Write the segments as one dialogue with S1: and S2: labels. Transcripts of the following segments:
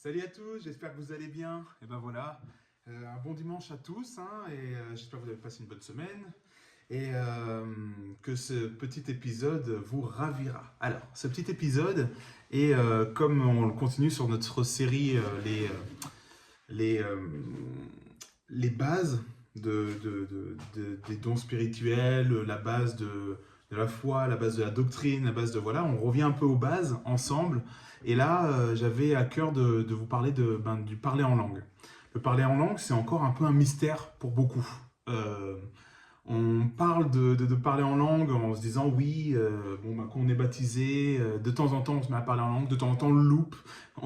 S1: Salut à tous, j'espère que vous allez bien. Et ben voilà, un bon dimanche à tous, hein, et j'espère que vous avez passé une bonne semaine et que ce petit épisode vous ravira. Alors, ce petit épisode, et comme on le continue sur notre série les, euh, les bases des dons spirituels, la base de la foi, la base de la doctrine, la base de voilà, on revient un peu aux bases ensemble. Et là, j'avais à cœur de vous parler du parler en langue. Le parler en langue, c'est encore un peu un mystère pour beaucoup. Euh, on parle de parler en langue en se disant oui, quand on est baptisé, de temps en temps on se met à parler en langue, de temps en temps on le loupe,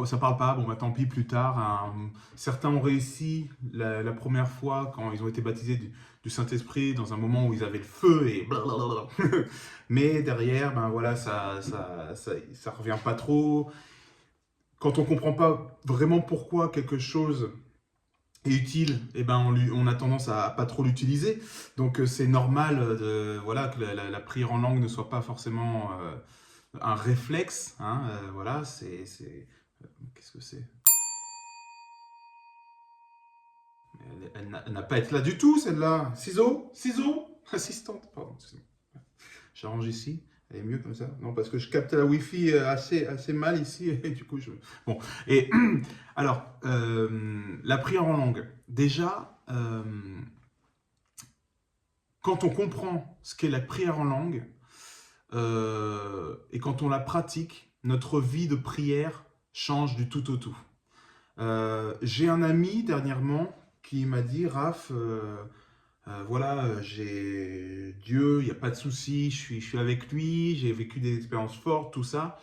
S1: ça parle pas, tant pis plus tard. Certains ont réussi la première fois quand ils ont été baptisés du Saint-Esprit dans un moment où ils avaient le feu et blablabla. Mais derrière, ben voilà, ça revient pas trop. Quand on comprend pas vraiment pourquoi quelque chose est utile, eh ben on a tendance à pas trop l'utiliser. Donc c'est normal voilà, que la prière en langue ne soit pas forcément un réflexe. Hein, voilà, qu'est-ce que c'est? Elle n'a pas à être là du tout, celle-là. Ciseaux, assistante, pardon. J'arrange ici. Elle est mieux comme ça. Non, parce que je capte la Wi-Fi assez mal ici. Et du coup, Bon. Et alors, la prière en langue. Déjà, quand on comprend ce qu'est la prière en langue, et quand on la pratique, notre vie de prière change du tout au tout. J'ai un ami dernièrement qui m'a dit, Raph, voilà, j'ai Dieu, il n'y a pas de souci, je suis avec lui, j'ai vécu des expériences fortes, tout ça.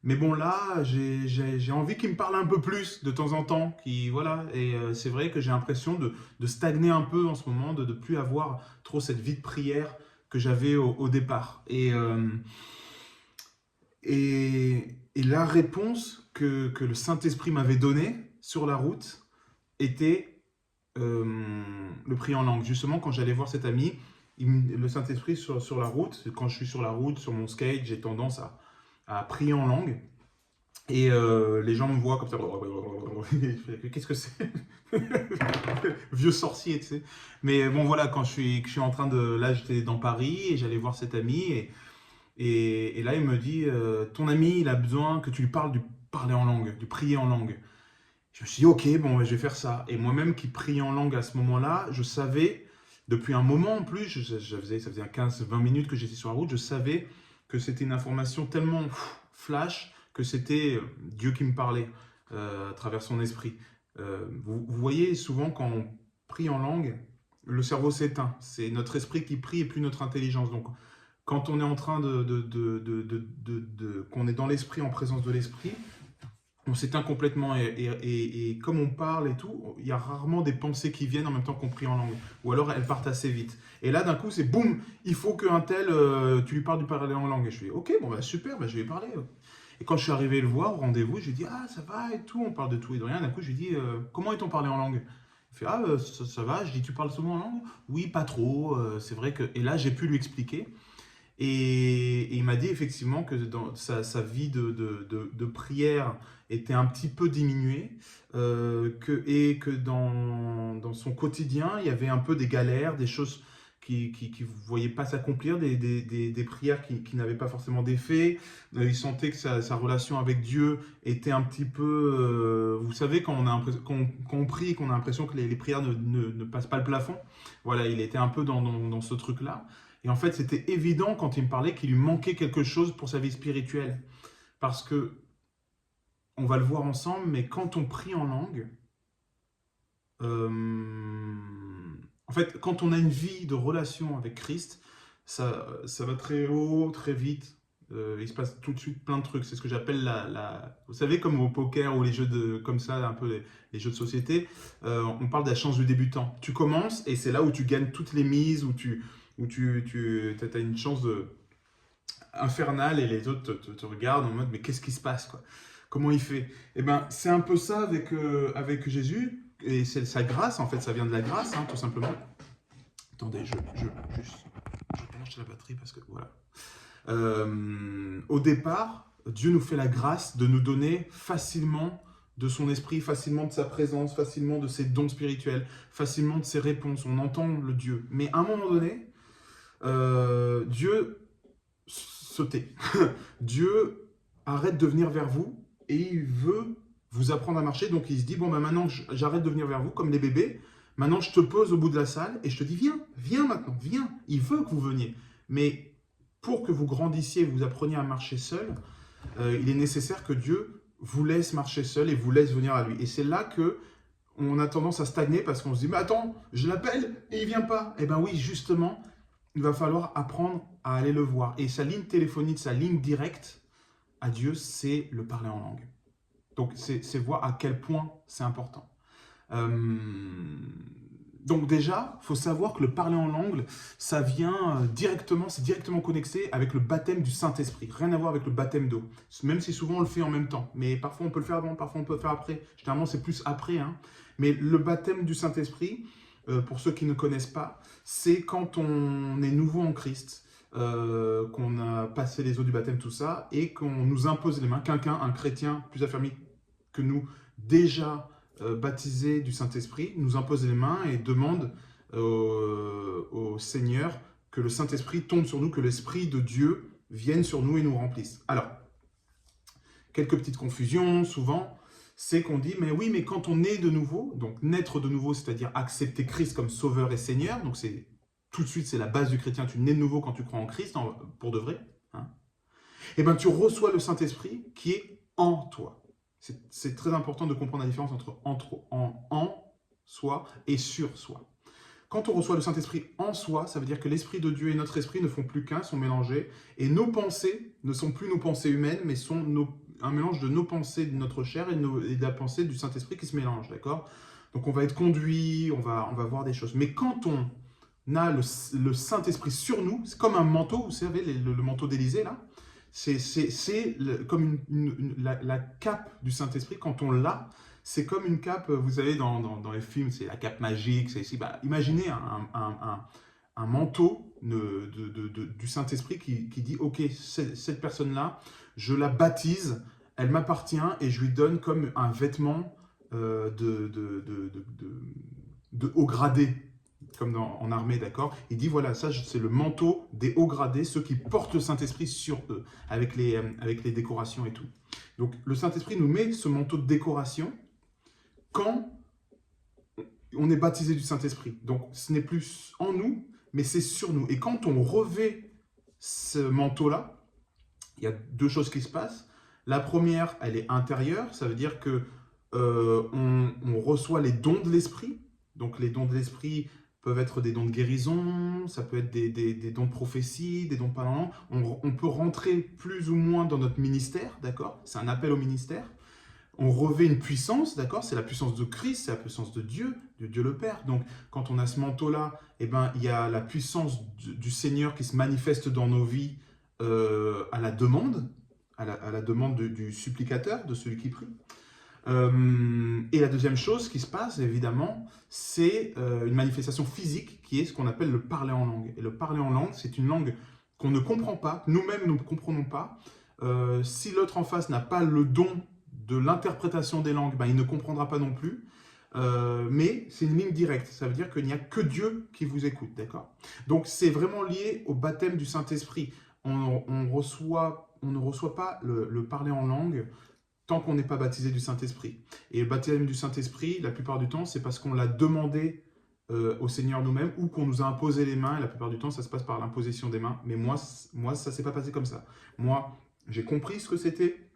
S1: Mais bon, là, j'ai envie qu'il me parle un peu plus de temps en temps. Voilà. Et c'est vrai que j'ai l'impression de stagner un peu en ce moment, de ne plus avoir trop cette vie de prière que j'avais au départ. Et la réponse que le Saint-Esprit m'avait donnée sur la route était le prier en langue. Justement, quand j'allais voir cet ami, le Saint-Esprit sur la route, quand je suis sur la route, sur mon skate, j'ai tendance à prier en langue. Et les gens me voient comme ça. Qu'est-ce que c'est? Vieux sorcier, tu sais. Mais bon, voilà, quand je suis en train de. Là, j'étais dans Paris et j'allais voir cet ami. Et là, il me dit ton ami, il a besoin que tu lui parles du parler en langue, du prier en langue. Je me suis dit, ok, bon, je vais faire ça. Et moi-même qui priais en langue à ce moment-là, je savais, depuis un moment en plus, ça faisait 15-20 minutes que j'étais sur la route, je savais que c'était une information tellement flash que c'était Dieu qui me parlait à travers son esprit. Vous voyez, souvent quand on prie en langue, le cerveau s'éteint. C'est notre esprit qui prie et plus notre intelligence. Donc, quand on est en train qu'on est dans l'esprit, en présence de l'esprit, on s'éteint complètement et comme on parle et tout, il y a rarement des pensées qui viennent en même temps qu'on prie en langue. Ou alors elles partent assez vite. Et là d'un coup c'est boum, il faut qu'un tel, tu lui parles du parler en langue. Et je lui dis ok, bon bah super, bah, je vais lui parler. Et quand je suis arrivé le voir au rendez-vous, je lui dis ah ça va et tout, on parle de tout et de rien. D'un coup je lui dis comment est-on parlé en langue? Il fait ah ça va, je dis tu parles souvent en langue? Oui pas trop, c'est vrai que... Et là j'ai pu lui expliquer. Et il m'a dit effectivement que dans sa vie de prière était un petit peu diminuée, et que dans son quotidien, il y avait un peu des galères, des choses qui ne voyaient pas s'accomplir, des prières qui n'avaient pas forcément d'effet. Il sentait que sa relation avec Dieu était un petit peu... vous savez, quand on prie et qu'on a l'impression que les prières ne passent pas le plafond, voilà, il était un peu dans ce truc-là. Et en fait, c'était évident quand il me parlait qu'il lui manquait quelque chose pour sa vie spirituelle. Parce que, on va le voir ensemble, mais quand on prie en langue, en fait, quand on a une vie de relation avec Christ, ça va très haut, très vite. Il se passe tout de suite plein de trucs. C'est ce que j'appelle Vous savez, comme au poker ou les jeux comme ça, un peu les jeux de société, on parle de la chance du débutant. Tu commences et c'est là où tu gagnes toutes les mises, où tu as une chance infernale et les autres te regardent en mode mais qu'est-ce qui se passe quoi? Comment il fait? Eh ben c'est un peu ça avec Jésus et c'est sa grâce en fait, ça vient de la grâce hein, tout simplement. Attendez, je branche la batterie parce que voilà. Au départ, Dieu nous fait la grâce de nous donner facilement de son esprit, facilement de sa présence, facilement de ses dons spirituels, facilement de ses réponses. On entend le Dieu. Mais à un moment donné, Dieu se tait. Dieu arrête de venir vers vous et il veut vous apprendre à marcher. Donc il se dit, bon, ben maintenant j'arrête de venir vers vous comme les bébés. Maintenant je te pose au bout de la salle et je te dis, viens, viens maintenant, viens. Il veut que vous veniez. Mais pour que vous grandissiez, vous appreniez à marcher seul, il est nécessaire que Dieu vous laisse marcher seul et vous laisse venir à lui. Et c'est là que on a tendance à stagner parce qu'on se dit, mais attends, je l'appelle et il vient pas. Eh bien oui, justement, il va falloir apprendre à aller le voir. Et sa ligne téléphonique, sa ligne directe à Dieu, c'est le parler en langue. Donc, c'est voir à quel point c'est important. Donc déjà, il faut savoir que le parler en langue, ça vient directement, c'est directement connecté avec le baptême du Saint-Esprit. Rien à voir avec le baptême d'eau. Même si souvent on le fait en même temps. Mais parfois on peut le faire avant, parfois on peut le faire après. Généralement c'est plus après. Hein. Mais le baptême du Saint-Esprit, pour ceux qui ne connaissent pas, c'est quand on est nouveau en Christ, qu'on a passé les eaux du baptême, tout ça, et qu'on nous impose les mains. Quelqu'un, un chrétien plus affermi que nous, déjà baptisé du Saint-Esprit, nous impose les mains et demande au Seigneur que le Saint-Esprit tombe sur nous, que l'Esprit de Dieu vienne sur nous et nous remplisse. Alors, quelques petites confusions, souvent, c'est qu'on dit, mais oui, mais quand on est de nouveau, donc naître de nouveau, c'est-à-dire accepter Christ comme Sauveur et Seigneur, donc c'est tout de suite, c'est la base du chrétien, tu nais de nouveau quand tu crois en Christ, pour de vrai, hein, et bien tu reçois le Saint-Esprit qui est en toi. C'est très important de comprendre la différence entre en soi et sur soi. Quand on reçoit le Saint-Esprit en soi, ça veut dire que l'Esprit de Dieu et notre esprit ne font plus qu'un, sont mélangés, et nos pensées ne sont plus nos pensées humaines, mais sont un mélange de nos pensées de notre chair et de la pensée du Saint-Esprit qui se mélangent, d'accord? Donc on va être conduit, on va voir des choses. Mais quand on a le Saint-Esprit sur nous, c'est comme un manteau, vous savez, le manteau d'Élysée, là, c'est comme la cape du Saint-Esprit, quand on l'a, c'est comme une cape, vous savez, dans les films, c'est la cape magique, c'est ici. Bah, imaginez un manteau du Saint-Esprit qui dit, ok, cette personne-là, je la baptise, elle m'appartient et je lui donne comme un vêtement de haut gradé, comme en armée, d'accord? Il dit, voilà, ça, c'est le manteau des hauts gradés, ceux qui portent le Saint-Esprit sur eux, avec les décorations et tout. Donc, le Saint-Esprit nous met ce manteau de décoration quand on est baptisé du Saint-Esprit. Donc, ce n'est plus en nous, mais c'est sur nous. Et quand on revêt ce manteau-là, il y a deux choses qui se passent. La première, elle est intérieure, ça veut dire que on reçoit les dons de l'Esprit. Donc, les dons de l'Esprit peuvent être des dons de guérison, ça peut être des dons de prophétie, des dons de parlant. On peut rentrer plus ou moins dans notre ministère, d'accord? C'est un appel au ministère. On revêt une puissance, d'accord? C'est la puissance de Christ, c'est la puissance de Dieu le Père. Donc, quand on a ce manteau-là, eh ben, il y a la puissance du Seigneur qui se manifeste dans nos vies à la demande, à la demande du supplicateur, de celui qui prie. Et la deuxième chose qui se passe, évidemment, c'est une manifestation physique qui est ce qu'on appelle le parler en langue. Et le parler en langue, c'est une langue qu'on ne comprend pas, nous-mêmes nous ne comprenons pas. Si l'autre en face n'a pas le don de l'interprétation des langues, ben, il ne comprendra pas non plus. Mais c'est une ligne directe, ça veut dire qu'il n'y a que Dieu qui vous écoute, d'accord? Donc c'est vraiment lié au baptême du Saint-Esprit. On ne reçoit pas le parler en langue tant qu'on n'est pas baptisé du Saint-Esprit. Et le baptême du Saint-Esprit, la plupart du temps, c'est parce qu'on l'a demandé au Seigneur nous-mêmes ou qu'on nous a imposé les mains. Et la plupart du temps, ça se passe par l'imposition des mains. Mais moi ça ne s'est pas passé comme ça. Moi, j'ai compris ce que c'était.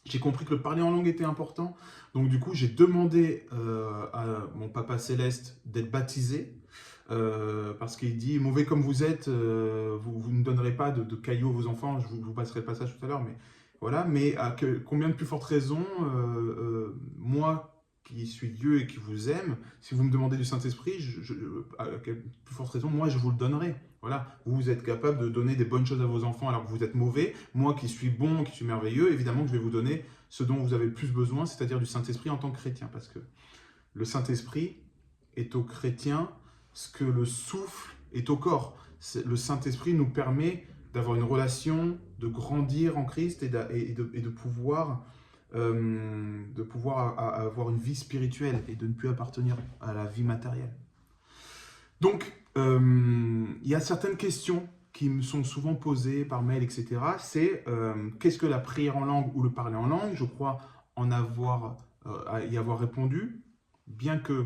S1: J'ai compris que le parler en langue était important. Donc du coup, j'ai demandé à mon Papa Céleste d'être baptisé. Parce qu'il dit, mauvais comme vous êtes, vous ne donnerez pas de cailloux à vos enfants. Je vous passerai le passage tout à l'heure, mais voilà. Mais combien de plus fortes raisons, moi qui suis Dieu et qui vous aime, si vous me demandez du Saint-Esprit, à quelle plus forte raison, moi je vous le donnerai. Voilà, vous êtes capable de donner des bonnes choses à vos enfants alors que vous êtes mauvais. Moi qui suis bon, qui suis merveilleux, évidemment que je vais vous donner ce dont vous avez le plus besoin, c'est-à-dire du Saint-Esprit en tant que chrétien. Parce que le Saint-Esprit est au chrétien ce que le souffle est au corps. Le Saint-Esprit nous permet d'avoir une relation, de grandir en Christ et de pouvoir de pouvoir avoir une vie spirituelle et de ne plus appartenir à la vie matérielle. Donc, il y a certaines questions qui me sont souvent posées par mail, etc. C'est qu'est-ce que la prière en langue ou le parler en langue? Je crois y avoir répondu, bien que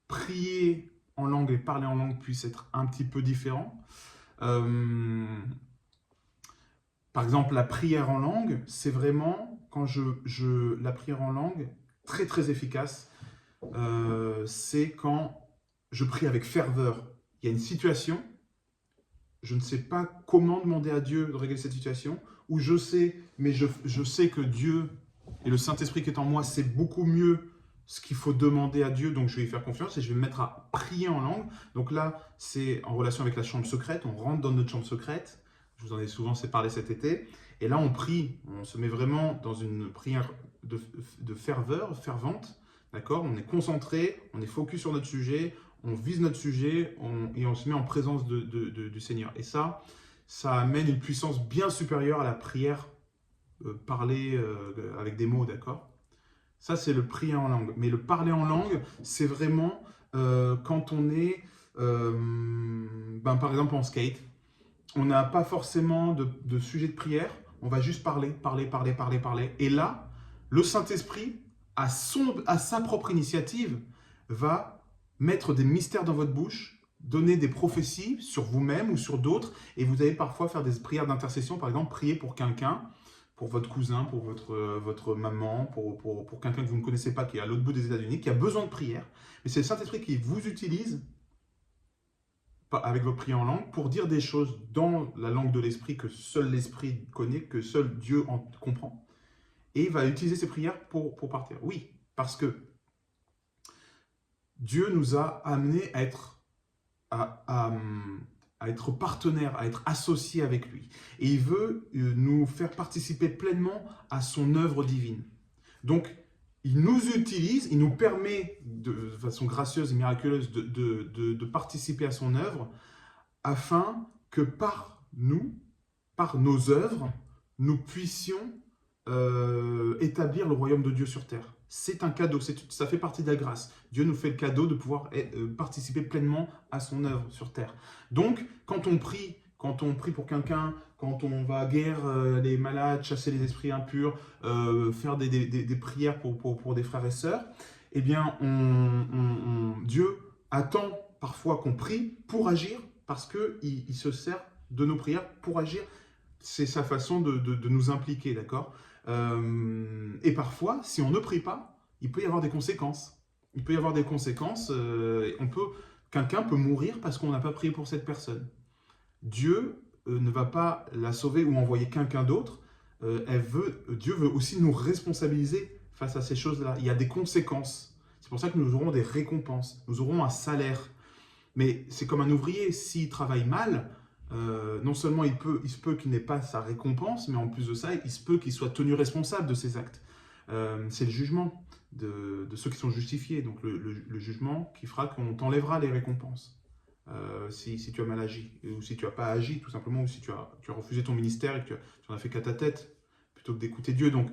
S1: prier en langue et parler en langue puissent être un petit peu différents. Par exemple, la prière en langue, c'est vraiment quand la prière en langue, très très efficace, c'est quand je prie avec ferveur. Il y a une situation, je ne sais pas comment demander à Dieu de régler cette situation, ou je sais, mais je sais que Dieu et le Saint-Esprit qui est en moi, c'est beaucoup mieux ce qu'il faut demander à Dieu, donc je vais y faire confiance et je vais me mettre à prier en langue. Donc là, c'est en relation avec la chambre secrète, on rentre dans notre chambre secrète, je vous en ai souvent parlé cet été, et là on prie, on se met vraiment dans une prière de ferveur, fervente, d'accord? On est concentré, on est focus sur notre sujet, on vise notre sujet et on se met en présence du Seigneur. Et ça amène une puissance bien supérieure à la prière parlée avec des mots, d'accord? Ça, c'est le prier en langue. Mais le parler en langue, c'est vraiment quand on est, par exemple, en skate. On n'a pas forcément de sujet de prière. On va juste parler. Et là, le Saint-Esprit, à sa propre initiative, va mettre des mystères dans votre bouche, donner des prophéties sur vous-même ou sur d'autres. Et vous allez parfois faire des prières d'intercession. Par exemple, prier pour quelqu'un, pour votre cousin, pour votre maman, pour quelqu'un que vous ne connaissez pas, qui est à l'autre bout des États-Unis, qui a besoin de prière. Mais c'est le Saint-Esprit qui vous utilise avec vos prières en langue pour dire des choses dans la langue de l'Esprit que seul l'Esprit connaît, que seul Dieu en comprend. Et il va utiliser ces prières pour partir. Oui, parce que Dieu nous a amenés à être partenaires, à être associés avec lui. Et il veut nous faire participer pleinement à son œuvre divine. Donc, il nous utilise, il nous permet de façon gracieuse et miraculeuse de participer à son œuvre afin que par nous, par nos œuvres, nous puissions établir le royaume de Dieu sur terre. C'est un cadeau, ça fait partie de la grâce. Dieu nous fait le cadeau de pouvoir participer pleinement à son œuvre sur terre. Donc, quand on prie pour quelqu'un, quand on va guérir les malades, chasser les esprits impurs, faire des prières pour des frères et sœurs, eh bien, Dieu attend parfois qu'on prie pour agir, parce qu'il se sert de nos prières pour agir. C'est sa façon de nous impliquer, d'accord? Et parfois, si on ne prie pas, il peut y avoir des conséquences. Il peut y avoir des conséquences. Quelqu'un peut mourir parce qu'on n'a pas prié pour cette personne. Dieu ne va pas la sauver ou envoyer quelqu'un d'autre. Dieu veut aussi nous responsabiliser face à ces choses-là. Il y a des conséquences. C'est pour ça que nous aurons des récompenses. Nous aurons un salaire. Mais c'est comme un ouvrier. S'il travaille mal, non seulement il se peut qu'il n'ait pas sa récompense, mais en plus de ça, il se peut qu'il soit tenu responsable de ses actes. C'est le jugement de ceux qui sont justifiés, donc le jugement qui fera qu'on t'enlèvera les récompenses. Si tu as mal agi, ou si tu n'as pas agi, tout simplement, ou si tu as refusé ton ministère et que tu en as fait qu'à ta tête, plutôt que d'écouter Dieu. Donc,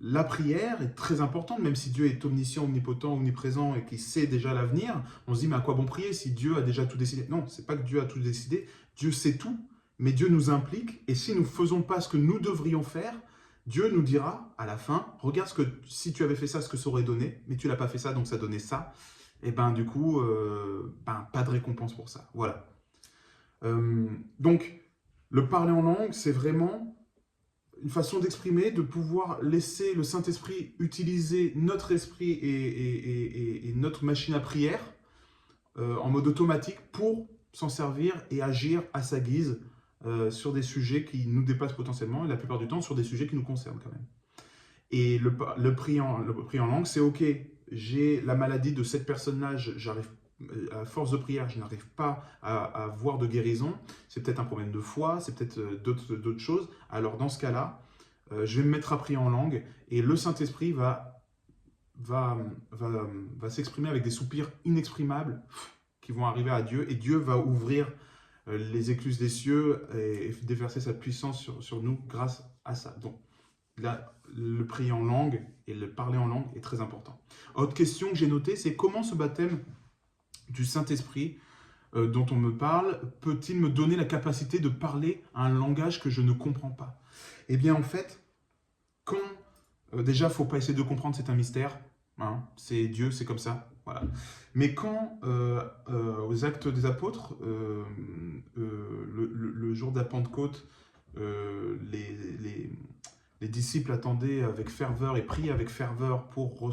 S1: la prière est très importante, même si Dieu est omniscient, omnipotent, omniprésent et qu'il sait déjà l'avenir. On se dit, mais à quoi bon prier si Dieu a déjà tout décidé? Non, c'est pas que Dieu a tout décidé, Dieu sait tout, mais Dieu nous implique, et si nous ne faisons pas ce que nous devrions faire, Dieu nous dira à la fin, regarde si tu avais fait ça, ce que ça aurait donné, mais tu l'as pas fait ça, donc ça donnait ça. Et du coup, pas de récompense pour ça. Voilà. Donc, le parler en langue, c'est vraiment une façon d'exprimer, de pouvoir laisser le Saint-Esprit utiliser notre esprit et notre machine à prière en mode automatique pour s'en servir et agir à sa guise sur des sujets qui nous dépassent potentiellement, et la plupart du temps sur des sujets qui nous concernent quand même. Et le prier en langue, c'est ok, j'ai la maladie de cette personne-là, à force de prière, je n'arrive pas à voir de guérison, c'est peut-être un problème de foi, c'est peut-être d'autres choses. Alors dans ce cas-là, je vais me mettre à prier en langue et le Saint-Esprit va s'exprimer avec des soupirs inexprimables qui vont arriver à Dieu, et Dieu va ouvrir les écluses des cieux et déverser sa puissance sur nous grâce à ça. Donc, là, le prier en langue et le parler en langue est très important. Autre question que j'ai notée, c'est comment ce baptême du Saint-Esprit dont on me parle peut-il me donner la capacité de parler un langage que je ne comprends pas? Eh bien, en fait, quand déjà, il ne faut pas essayer de comprendre, c'est un mystère. Hein, c'est Dieu, c'est comme ça. Voilà. Mais quand, aux Actes des Apôtres, le jour de la Pentecôte, les disciples attendaient avec ferveur et priaient avec ferveur pour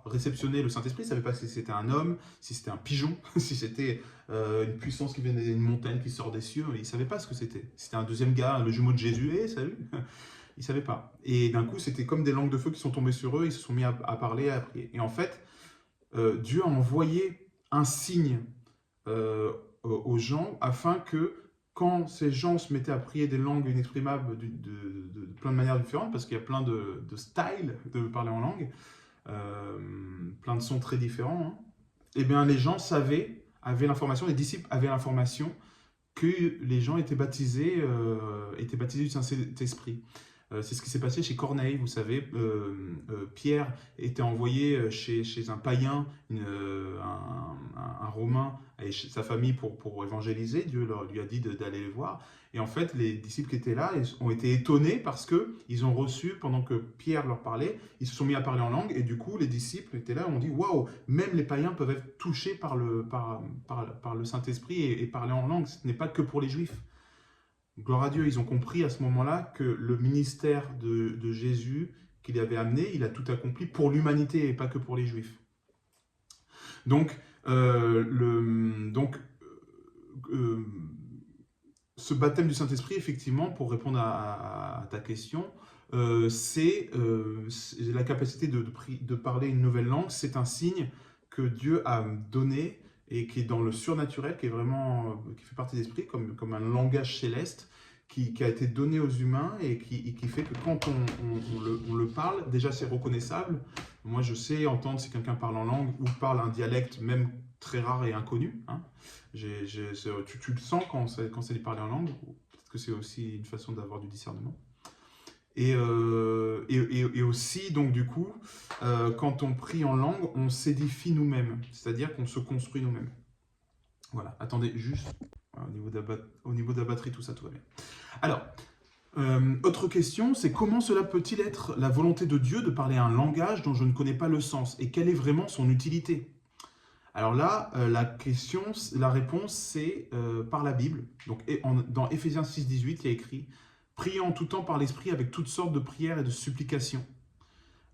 S1: réceptionner le Saint-Esprit. Ils ne savaient pas si c'était un homme, si c'était un pigeon, si c'était une puissance qui venait d'une montagne qui sort des cieux. Ils ne savaient pas ce que c'était. C'était un deuxième gars, le jumeau de Jésus. Salut. Ils ne savaient pas. Et d'un coup, c'était comme des langues de feu qui sont tombées sur eux. Ils se sont mis à parler, à prier. Et en fait, Dieu a envoyé un signe aux gens afin que quand ces gens se mettaient à prier des langues inexprimables de plein de manières différentes, parce qu'il y a plein de styles de parler en langue, plein de sons très différents, hein, eh bien les gens avaient l'information, les disciples avaient l'information que les gens étaient baptisés du Saint-Esprit. C'est ce qui s'est passé chez Corneille, vous savez. Pierre était envoyé chez un païen, un Romain, et sa famille pour évangéliser. Dieu lui a dit d'aller les voir. Et en fait, les disciples qui étaient là ont été étonnés parce qu'ils ont reçu, pendant que Pierre leur parlait, ils se sont mis à parler en langue. Et du coup, les disciples étaient là et ont dit « Waouh, même les païens peuvent être touchés par le Saint-Esprit et parler en langue. Ce n'est pas que pour les Juifs. » Gloire à Dieu, ils ont compris à ce moment-là que le ministère de Jésus qu'il avait amené, il a tout accompli pour l'humanité et pas que pour les Juifs. Donc, ce baptême du Saint-Esprit, effectivement, pour répondre à ta question, c'est la capacité de parler une nouvelle langue. C'est un signe que Dieu a donné et qui est dans le surnaturel, qui fait partie de l'esprit, comme un langage céleste, qui a été donné aux humains et qui fait que quand on le parle, déjà c'est reconnaissable. Moi je sais entendre si quelqu'un parle en langue ou parle un dialecte même très rare et inconnu. Hein. Tu le sens quand c'est de parler en langue, peut-être que c'est aussi une façon d'avoir du discernement. Et aussi, donc du coup, quand on prie en langue, on s'édifie nous-mêmes, c'est-à-dire qu'on se construit nous-mêmes. Voilà, attendez, juste, au niveau de la batterie, tout ça va bien. Alors, autre question, c'est comment cela peut-il être la volonté de Dieu de parler un langage dont je ne connais pas le sens, et quelle est vraiment son utilité? Alors là, la réponse, c'est par la Bible. Donc, dans Éphésiens 6,18, il y a écrit « Priez en tout temps par l'Esprit avec toutes sortes de prières et de supplications. »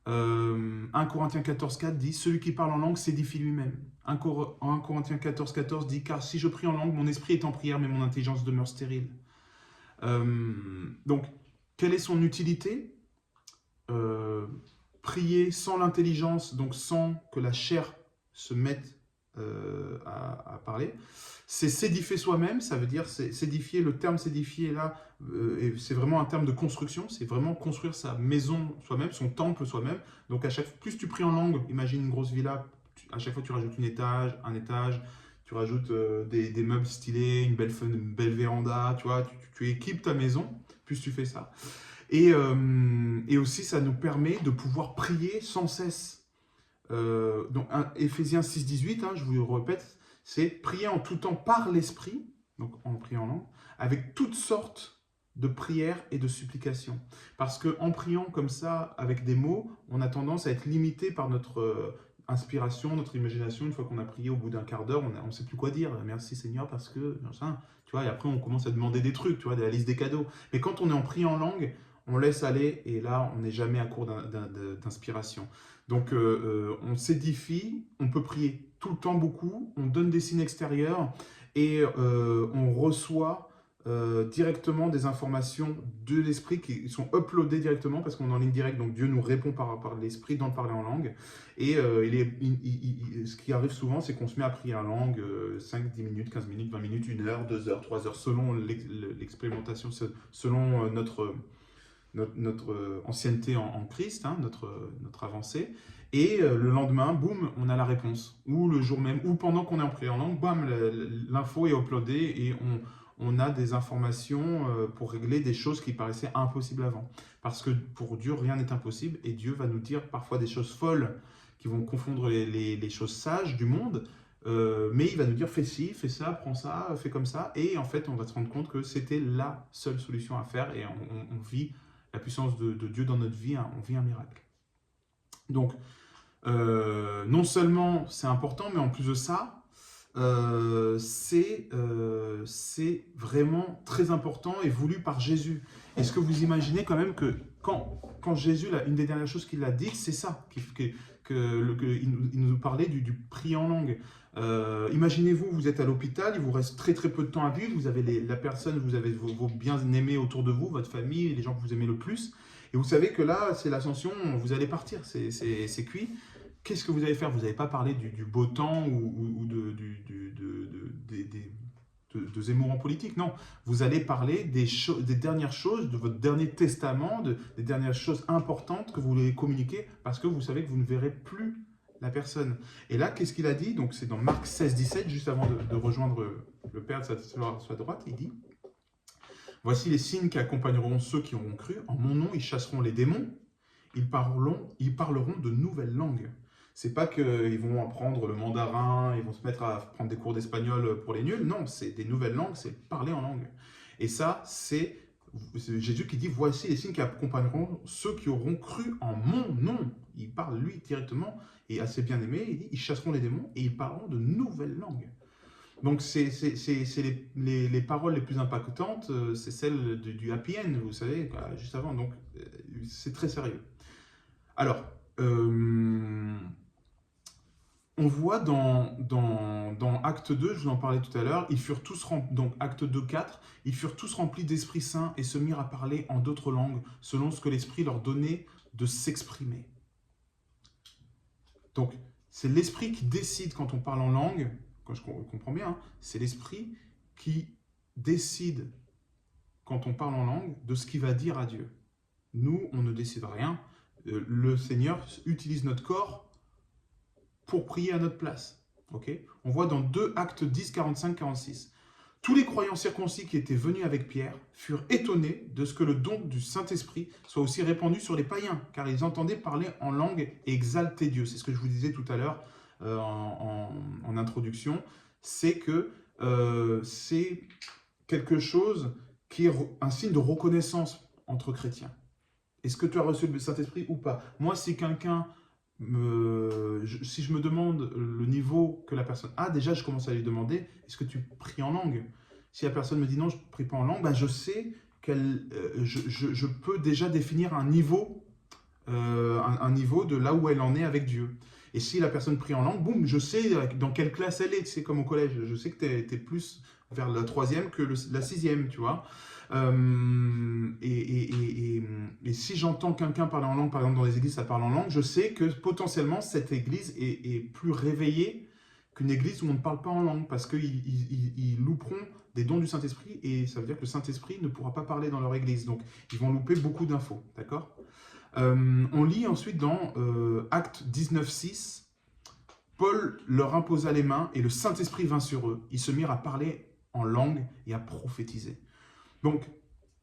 S1: 1 Corinthiens 14,4 dit « Celui qui parle en langue s'édifie lui-même. » 1 Corinthiens 14,14 dit « Car si je prie en langue, mon esprit est en prière, mais mon intelligence demeure stérile. » Donc, quelle est son utilité? Prier sans l'intelligence, donc sans que la chair se mette à parler, c'est s'édifier soi-même. Ça veut dire s'édifier. Le terme s'édifier là, c'est vraiment un terme de construction. C'est vraiment construire sa maison soi-même, son temple soi-même. Donc plus tu pries en langue, imagine une grosse villa, à chaque fois tu rajoutes un étage, tu rajoutes des meubles stylés, une belle véranda, tu vois, tu équipes ta maison, plus tu fais ça. Et aussi ça nous permet de pouvoir prier sans cesse. Donc Éphésiens 6,18, hein, je vous le répète, c'est prier en tout temps par l'Esprit, donc en priant en langue, avec toutes sortes de prières et de supplications. Parce qu'en priant comme ça, avec des mots, on a tendance à être limité par notre inspiration, notre imagination. Une fois qu'on a prié, au bout d'un quart d'heure, on ne sait plus quoi dire. Merci Seigneur parce que, tu vois, et après on commence à demander des trucs, tu vois, de la liste des cadeaux. Mais quand on est en priant en langue, on laisse aller et là, on n'est jamais à court d'inspiration. Donc, on s'édifie, on peut prier tout le temps beaucoup, on donne des signes extérieurs et on reçoit directement des informations de l'esprit qui sont uploadées directement parce qu'on est en ligne directe, donc Dieu nous répond par l'esprit dans le parler en langue. Et ce qui arrive souvent, c'est qu'on se met à prier en langue 5, 10 minutes, 15 minutes, 20 minutes, 1 heure, 2 heures, 3 heures, selon l'expérimentation, selon notre ancienneté en Christ, hein, notre avancée, et le lendemain, boum, on a la réponse, ou le jour même, ou pendant qu'on est en prière en langue, bam, l'info est uploadée, et on a des informations pour régler des choses qui paraissaient impossibles avant. Parce que pour Dieu, rien n'est impossible et Dieu va nous dire parfois des choses folles qui vont confondre les choses sages du monde, mais il va nous dire fais ci, fais ça, prends ça, fais comme ça, et en fait on va se rendre compte que c'était la seule solution à faire et on vit la puissance de Dieu dans notre vie, hein, on vit un miracle. Donc, non seulement c'est important, mais en plus de ça, c'est vraiment très important et voulu par Jésus. Est-ce que vous imaginez quand même que quand Jésus, là, une des dernières choses qu'il a dites, c'est ça, il nous parlait du prier en langue. Imaginez-vous, vous êtes à l'hôpital, il vous reste très très peu de temps à vivre, vous avez la personne, vous avez vos bien-aimés autour de vous, votre famille, les gens que vous aimez le plus, et vous savez que là, c'est l'ascension, vous allez partir, c'est cuit. Qu'est-ce que vous allez faire? Vous n'allez pas parler du beau temps ou de Zemmour en politique, non. Vous allez parler des dernières choses, de votre dernier testament, des dernières choses importantes que vous voulez communiquer parce que vous savez que vous ne verrez plus la personne. Et là, qu'est-ce qu'il a dit? Donc c'est dans Marc 16, 17, juste avant de rejoindre le Père de sa droite, il dit: voici les signes qui accompagneront ceux qui auront cru. En mon nom, ils chasseront les démons. Ils parleront de nouvelles langues. C'est pas qu'ils vont apprendre le mandarin, ils vont se mettre à prendre des cours d'espagnol pour les nuls. Non, c'est des nouvelles langues, c'est parler en langue. Et ça, c'est Jésus qui dit: voici les signes qui accompagneront ceux qui auront cru en mon nom. Il parle lui directement et assez bien aimé. Il dit: ils chasseront les démons et ils parleront de nouvelles langues. Donc, c'est les paroles les plus impactantes, c'est celles du happy end, vous savez, juste avant. Donc, c'est très sérieux. Alors, on voit dans Acte 2, je vous en parlais tout à l'heure, ils furent tous remplis, donc Acte 2, 4, ils furent tous remplis d'Esprit Saint et se mirent à parler en d'autres langues, selon ce que l'Esprit leur donnait de s'exprimer. Donc, c'est l'Esprit qui décide quand on parle en langue, quand je comprends bien, hein, c'est l'Esprit qui décide quand on parle en langue de ce qu'il va dire à Dieu. Nous, on ne décide rien. Le Seigneur utilise notre corps pour prier à notre place. Okay, on voit dans 2 Actes 10, 45, 46. Tous les croyants circoncis qui étaient venus avec Pierre furent étonnés de ce que le don du Saint-Esprit soit aussi répandu sur les païens, car ils entendaient parler en langue et exalter Dieu. C'est ce que je vous disais tout à l'heure en introduction. C'est que c'est quelque chose qui est un signe de reconnaissance entre chrétiens. Est-ce que tu as reçu le Saint-Esprit ou pas? Moi, si quelqu'un si je me demande le niveau que la personne a, déjà je commence à lui demander: est-ce que tu pries en langue? Si la personne me dit non, je ne prie pas en langue, ben je sais je peux déjà définir un niveau de là où elle en est avec Dieu. Et si la personne prie en langue, boum, je sais dans quelle classe elle est. C'est comme au collège, je sais que tu es plus vers la 3e que la 6e, tu vois. Et si j'entends quelqu'un parler en langue, par exemple dans les églises ça parle en langue, je sais que potentiellement cette église est plus réveillée qu'une église où on ne parle pas en langue, parce qu'ils louperont des dons du Saint-Esprit, et ça veut dire que le Saint-Esprit ne pourra pas parler dans leur église, donc ils vont louper beaucoup d'infos, d'accord? On lit ensuite dans Actes 19, 6, Paul leur imposa les mains et le Saint-Esprit vint sur eux, ils se mirent à parler en langue et à prophétiser. Donc,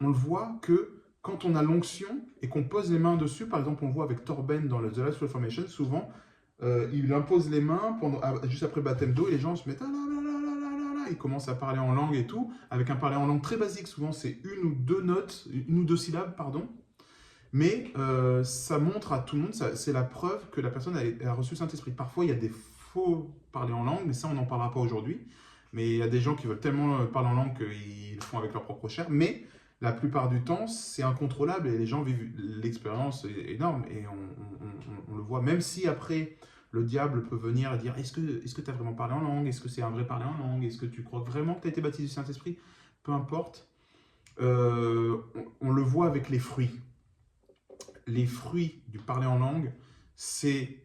S1: on le voit que quand on a l'onction et qu'on pose les mains dessus, par exemple, on voit avec Torben dans The Last Reformation, souvent, il impose les mains juste après le baptême d'eau et les gens se mettent ils commencent à parler en langue et tout, avec un parler en langue très basique. Souvent, c'est une ou deux syllabes, pardon. Mais ça montre à tout le monde, c'est la preuve que la personne a reçu le Saint-Esprit. Parfois, il y a des faux parler en langue, mais ça, on n'en parlera pas aujourd'hui. Mais il y a des gens qui veulent tellement parler en langue qu'ils le font avec leur propre chair. Mais la plupart du temps, c'est incontrôlable et les gens vivent l'expérience énorme. Et on le voit, même si après, le diable peut venir et dire: est-ce que tu as vraiment parlé en langue? Est-ce que c'est un vrai parler en langue? Est-ce que tu crois vraiment que tu as été baptisé du Saint-Esprit? Peu importe. On le voit avec les fruits. Les fruits du parler en langue, c'est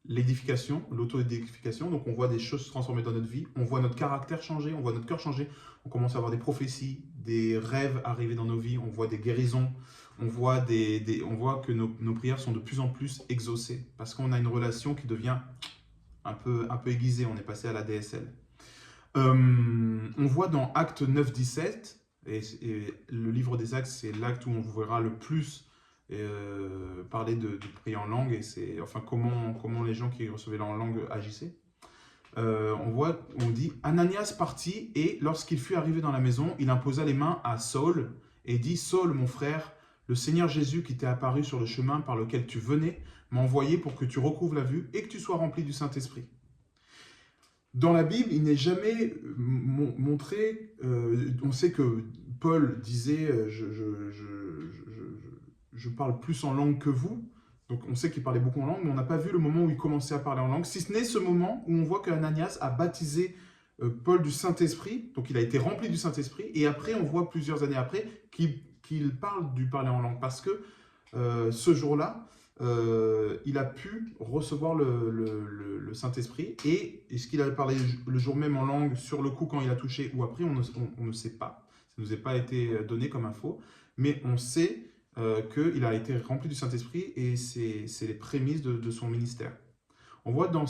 S1: l'édification, l'auto-édification. Donc on voit des choses se transformer dans notre vie, on voit notre caractère changer, on voit notre cœur changer, on commence à avoir des prophéties, des rêves arriver dans nos vies, on voit des guérisons, on voit que nos prières sont de plus en plus exaucées, parce qu'on a une relation qui devient un peu aiguisée, on est passé à la DSL. On voit dans Actes 9, 17, et le livre des Actes, c'est l'acte où on verra le plus parler de prier en langue, et c'est enfin comment les gens qui recevaient la langue agissaient. On dit « Ananias partit, et lorsqu'il fut arrivé dans la maison, il imposa les mains à Saül, et dit « Saül, mon frère, le Seigneur Jésus qui t'est apparu sur le chemin par lequel tu venais, m'a envoyé pour que tu recouvres la vue et que tu sois rempli du Saint-Esprit. » Dans la Bible, il n'est jamais montré, on sait que Paul disait je parle plus en langue que vous », donc on sait qu'il parlait beaucoup en langue, mais on n'a pas vu le moment où il commençait à parler en langue, si ce n'est ce moment où on voit qu'Ananias a baptisé Paul du Saint-Esprit, donc il a été rempli du Saint-Esprit, et après on voit plusieurs années après qu'il parle du parler en langue, parce que ce jour-là, il a pu recevoir le Saint-Esprit, et est-ce qu'il a parlé le jour même en langue, sur le coup quand il a touché, ou après, on ne sait pas. Ça ne nous a pas été donné comme info, mais on sait qu'il a été rempli du Saint-Esprit, et c'est les prémices de son ministère. On voit dans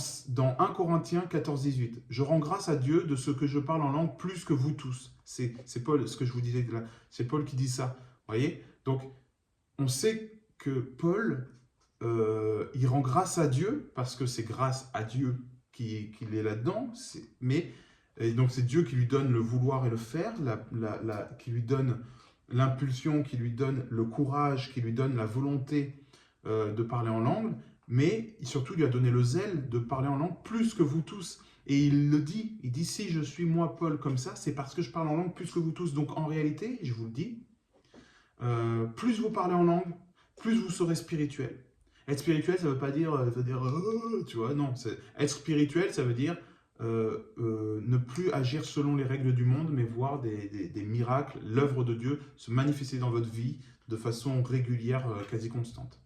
S1: 1 Corinthiens 14, 18, « Je rends grâce à Dieu de ce que je parle en langue plus que vous tous. » C'est Paul, ce que je vous disais là, c'est Paul qui dit ça. Vous voyez? Donc, on sait que Paul, il rend grâce à Dieu, parce que c'est grâce à Dieu qu'il est là-dedans, et donc c'est Dieu qui lui donne le vouloir et le faire, qui lui donne l'impulsion, qui lui donne le courage, qui lui donne la volonté de parler en langue, mais surtout il lui a donné le zèle de parler en langue plus que vous tous. Et il le dit, il dit, si je suis moi Paul comme ça, c'est parce que je parle en langue plus que vous tous. Donc en réalité, je vous le dis, plus vous parlez en langue, plus vous serez spirituel. Être spirituel, ça ne veut pas dire, tu vois, non. Être spirituel, ça veut dire ne plus agir selon les règles du monde, mais voir des miracles, l'œuvre de Dieu se manifester dans votre vie de façon régulière, quasi constante.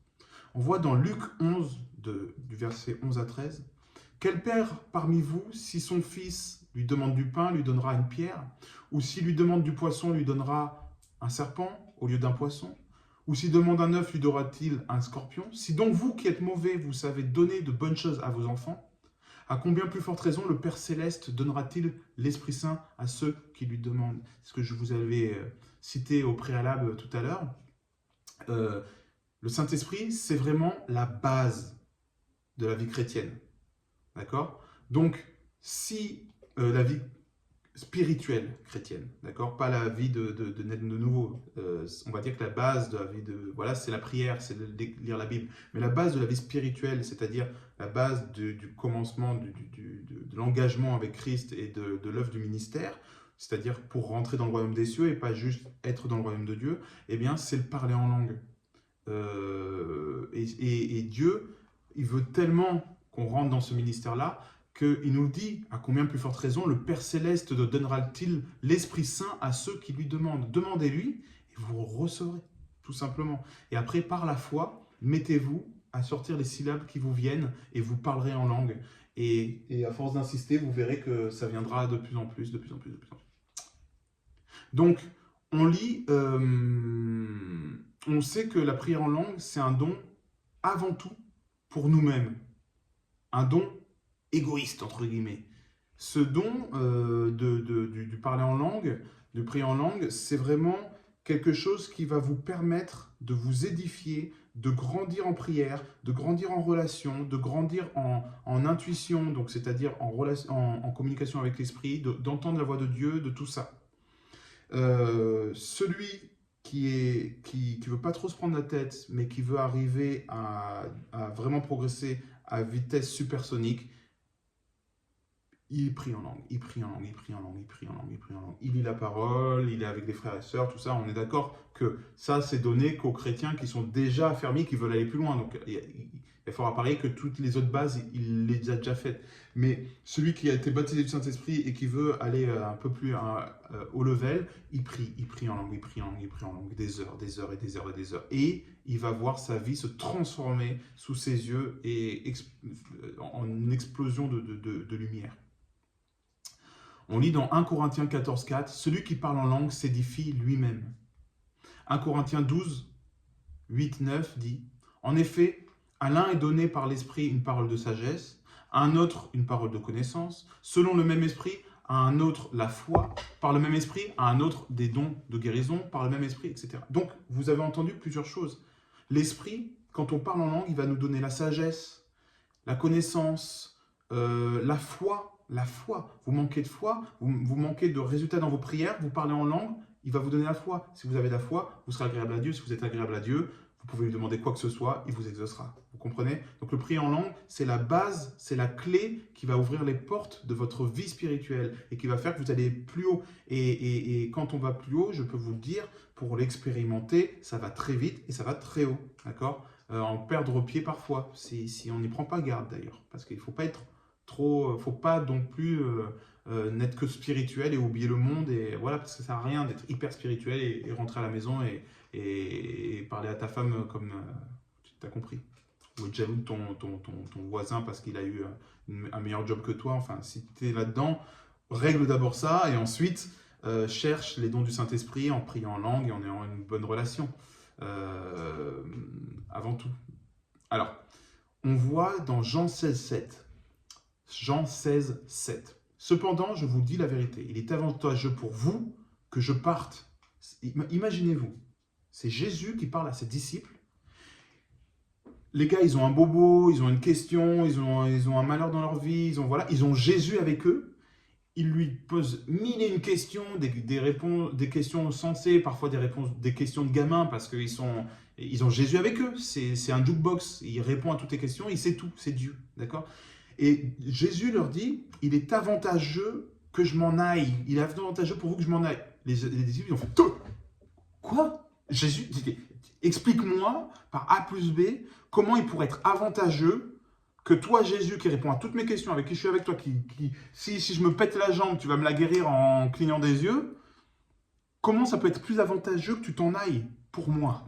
S1: On voit dans Luc 11, du verset 11 à 13, « Quel père parmi vous, si son fils lui demande du pain, lui donnera une pierre, ou s'il lui demande du poisson, lui donnera un serpent au lieu d'un poisson? Ou s'il demande un œuf, lui donnera-t-il un scorpion? Si donc vous qui êtes mauvais, vous savez donner de bonnes choses à vos enfants, à combien plus forte raison le Père Céleste donnera-t-il l'Esprit Saint à ceux qui lui demandent ?» C'est ce que je vous avais cité au préalable tout à l'heure. Le Saint-Esprit, c'est vraiment la base de la vie chrétienne. D'accord? Donc, si la vie spirituelle chrétienne, d'accord? Pas la vie de naître de nouveau. On va dire que la base de la vie voilà, c'est la prière, c'est de lire la Bible. Mais la base de la vie spirituelle, c'est-à-dire la base du commencement, de l'engagement avec Christ et de l'œuvre du ministère, c'est-à-dire pour rentrer dans le royaume des cieux et pas juste être dans le royaume de Dieu, eh bien, c'est le parler en langue. Et Dieu, il veut tellement qu'on rentre dans ce ministère-là, qu'il nous dit, à combien plus forte raison, le Père Céleste donnera-t-il l'Esprit Saint à ceux qui lui demandent. Demandez-lui et vous recevrez, tout simplement. Et après, par la foi, mettez-vous à sortir les syllabes qui vous viennent et vous parlerez en langue. Et à force d'insister, vous verrez que ça viendra de plus en plus, de plus en plus, de plus en plus. Donc, on lit, on sait que la prière en langue, c'est un don avant tout pour nous-mêmes. Un don égoïste, entre guillemets. Ce don du parler en langue, de prier en langue, c'est vraiment quelque chose qui va vous permettre de vous édifier, de grandir en prière, de grandir en relation, de grandir en intuition, donc c'est-à-dire en communication avec l'esprit, d'entendre la voix de Dieu, de tout ça. Celui qui veut pas trop se prendre la tête, mais qui veut arriver à vraiment progresser à vitesse supersonique, il prie en langue, il prie en langue, il prie en langue, il prie en langue, il prie en langue. Il lit la parole, il est avec des frères et sœurs, tout ça. On est d'accord que ça, c'est donné qu'aux chrétiens qui sont déjà affermis, qui veulent aller plus loin. Donc, il faudra parier que toutes les autres bases, il les a déjà faites. Mais celui qui a été baptisé du Saint-Esprit et qui veut aller un peu plus haut level, il prie en langue, il prie en langue, il prie en langue, des heures, des heures et des heures et des heures. Et il va voir sa vie se transformer sous ses yeux et en une explosion de lumière. On lit dans 1 Corinthiens 14, 4, « Celui qui parle en langue s'édifie lui-même. » 1 Corinthiens 12, 8, 9 dit, « En effet, à l'un est donné par l'Esprit une parole de sagesse, à un autre une parole de connaissance, selon le même Esprit, à un autre la foi par le même esprit, à un autre des dons de guérison par le même esprit, etc. Donc, vous avez entendu plusieurs choses. L'esprit, quand on parle en langue, il va nous donner la sagesse, la connaissance, la foi. La foi. Vous manquez de foi, vous manquez de résultats dans vos prières, vous parlez en langue, il va vous donner la foi. Si vous avez la foi, vous serez agréable à Dieu. Si vous êtes agréable à Dieu, vous pouvez lui demander quoi que ce soit, il vous exaucera. Vous comprenez? Donc le prier en langue, c'est la base, c'est la clé qui va ouvrir les portes de votre vie spirituelle et qui va faire que vous allez plus haut. Et quand on va plus haut, je peux vous le dire, pour l'expérimenter, ça va très vite et ça va très haut. D'accord? En perdre pied parfois, si on n'y prend pas garde d'ailleurs. Parce qu'il ne faut pas être trop, faut pas non plus n'être que spirituel et oublier le monde. Et voilà, parce que ça ne sert à rien d'être hyper spirituel et rentrer à la maison et parler à ta femme comme tu as compris. Ou être jaloux de ton voisin parce qu'il a eu un meilleur job que toi. Enfin, si tu es là-dedans, règle d'abord ça et ensuite cherche les dons du Saint-Esprit en priant en langue et en ayant une bonne relation. Avant tout. Alors, on voit dans Jean 16,7. Jean 16,7. Cependant, je vous dis la vérité, il est avantageux pour vous que je parte. Imaginez-vous, c'est Jésus qui parle à ses disciples. Les gars, ils ont un bobo, ils ont une question, ils ont un malheur dans leur vie, ils ont Jésus avec eux. Ils lui posent mille et une questions, des questions sensées, parfois des questions de gamins, parce qu'ils ont Jésus avec eux. C'est un jukebox, il répond à toutes les questions, il sait tout, c'est Dieu, d'accord? Et Jésus leur dit, il est avantageux que je m'en aille. Il est avantageux pour vous que je m'en aille. Les disciples ont fait, quoi? Jésus dit, explique-moi par A plus B comment il pourrait être avantageux que toi, Jésus, qui répond à toutes mes questions, avec qui je suis avec toi, si je me pète la jambe, tu vas me la guérir en clignant des yeux, comment ça peut être plus avantageux que tu t'en ailles pour moi?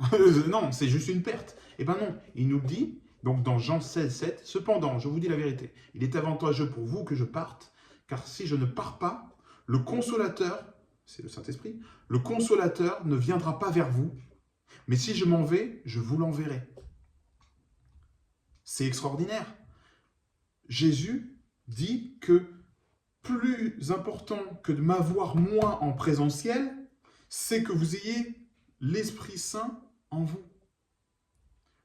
S1: Non, c'est juste une perte. Eh ben non, il nous dit, donc dans Jean 16,7, cependant, je vous dis la vérité, il est avantageux pour vous que je parte, car si je ne pars pas, le consolateur, c'est le Saint-Esprit, le consolateur ne viendra pas vers vous, mais si je m'en vais, je vous l'enverrai. C'est extraordinaire. Jésus dit que plus important que de m'avoir moi en présentiel, c'est que vous ayez l'Esprit Saint en vous.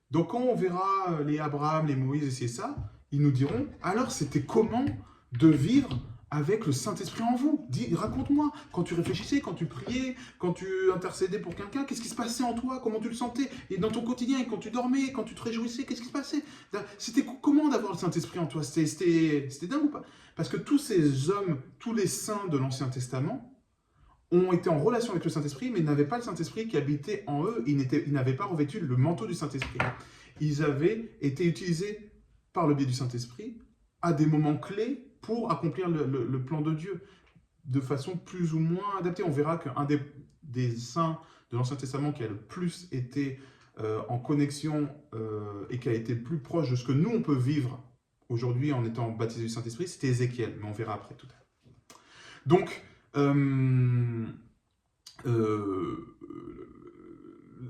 S1: Donc quand on verra les Abraham, les Moïse et c'est ça, ils nous diront, alors c'était comment de vivre avec le Saint-Esprit en vous? Raconte-moi, quand tu réfléchissais, quand tu priais, quand tu intercédais pour quelqu'un, qu'est-ce qui se passait en toi? Comment tu le sentais? Et dans ton quotidien, et quand tu dormais, quand tu te réjouissais, qu'est-ce qui se passait? C'était comment d'avoir le Saint-Esprit en toi? C'était dingue ou pas? Parce que tous ces hommes, tous les saints de l'Ancien Testament, ont été en relation avec le Saint-Esprit, mais n'avaient pas le Saint-Esprit qui habitait en eux. Ils n'avaient pas revêtu le manteau du Saint-Esprit. Ils avaient été utilisés par le biais du Saint-Esprit à des moments clés pour accomplir le plan de Dieu de façon plus ou moins adaptée. On verra qu'un des saints de l'Ancien Testament qui a le plus été en connexion et qui a été le plus proche de ce que nous, on peut vivre aujourd'hui en étant baptisé du Saint-Esprit, c'était Ézéchiel, mais on verra après tout à l'heure. Donc,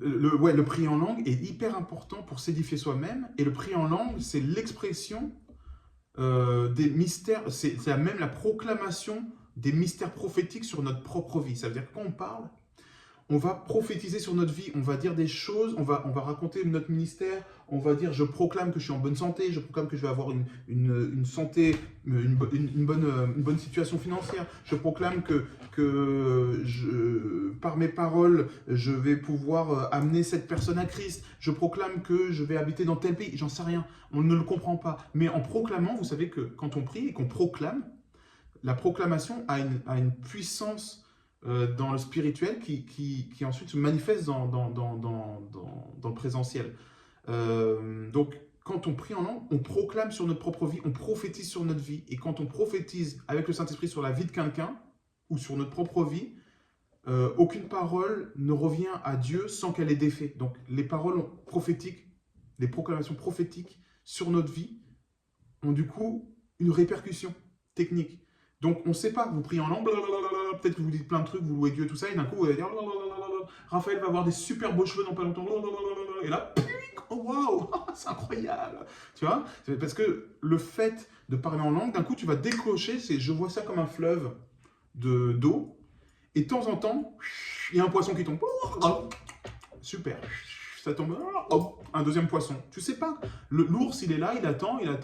S1: le prier en langue est hyper important pour s'édifier soi-même. Et le prier en langue, c'est l'expression des mystères, c'est même la proclamation des mystères prophétiques sur notre propre vie. Ça veut dire que quand on parle, on va prophétiser sur notre vie, on va dire des choses, on va raconter notre ministère, on va dire je proclame que je suis en bonne santé, je proclame que je vais avoir une santé, une bonne situation financière, je proclame que par mes paroles, je vais pouvoir amener cette personne à Christ, je proclame que je vais habiter dans tel pays, j'en sais rien, on ne le comprend pas. Mais en proclamant, vous savez que quand on prie et qu'on proclame, la proclamation a une puissance dans le spirituel qui ensuite se manifeste dans le présentiel. Donc, quand on prie en langue, on proclame sur notre propre vie, on prophétise sur notre vie. Et quand on prophétise avec le Saint-Esprit sur la vie de quelqu'un ou sur notre propre vie, aucune parole ne revient à Dieu sans qu'elle ait d'effet. Donc, les paroles prophétiques, les proclamations prophétiques sur notre vie ont du coup une répercussion technique. Donc, on ne sait pas, vous priez en langue, peut-être que vous dites plein de trucs, vous louez Dieu, tout ça, et d'un coup, vous allez dire, Raphaël va avoir des super beaux cheveux dans pas longtemps, et là, oh waouh, c'est incroyable, tu vois? Parce que le fait de parler en langue, d'un coup, tu vas déclencher, je vois ça comme un fleuve, d'eau, et de temps en temps, il y a un poisson qui tombe. Super. Ça tombe. Un deuxième poisson. Tu sais pas. L'ours, il est là, il attend, et là,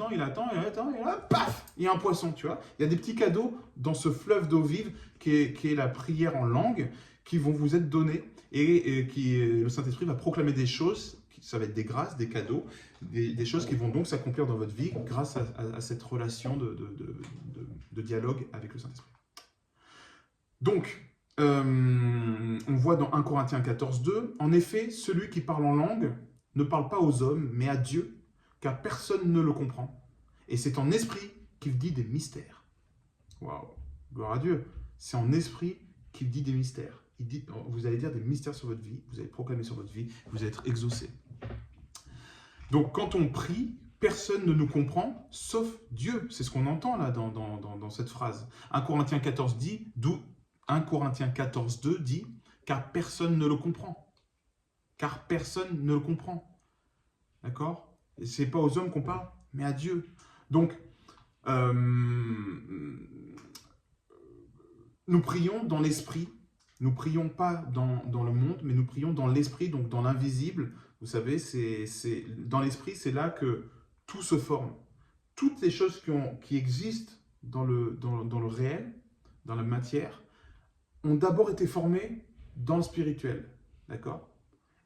S1: paf, il y a un poisson, tu vois. Il y a des petits cadeaux dans ce fleuve d'eau vive qui est la prière en langue, qui vont vous être donnés, et le Saint-Esprit va proclamer des choses, ça va être des grâces, des cadeaux, des choses qui vont donc s'accomplir dans votre vie grâce à cette relation de dialogue avec le Saint-Esprit. Donc, on voit dans 1 Corinthiens 14, 2, « En effet, celui qui parle en langue ne parle pas aux hommes, mais à Dieu, car personne ne le comprend. Et c'est en esprit qu'il dit des mystères. » Waouh, gloire à Dieu. C'est en esprit qu'il dit des mystères. Il dit, vous allez dire des mystères sur votre vie, vous allez proclamer sur votre vie, vous allez être exaucé. Donc, quand on prie, personne ne nous comprend, sauf Dieu. C'est ce qu'on entend là dans cette phrase. 1 Corinthiens 14 dit, d'où 1 Corinthiens 14, 2 dit « Car personne ne le comprend. » Car personne ne le comprend. D'accord? Ce n'est pas aux hommes qu'on parle, mais à Dieu. Donc, nous prions dans l'esprit. Nous ne prions pas dans le monde, mais nous prions dans l'esprit, donc dans l'invisible. Vous savez, dans l'esprit, c'est là que tout se forme. Toutes les choses qui existent dans le réel, dans la matière, ont d'abord été formés dans le spirituel, d'accord?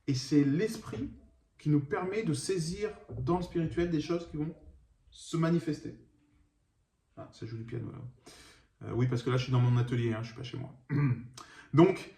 S1: Et c'est l'esprit qui nous permet de saisir dans le spirituel des choses qui vont se manifester. Ah, ça joue du piano là. Oui, parce que là, je suis dans mon atelier, hein, je ne suis pas chez moi. Donc,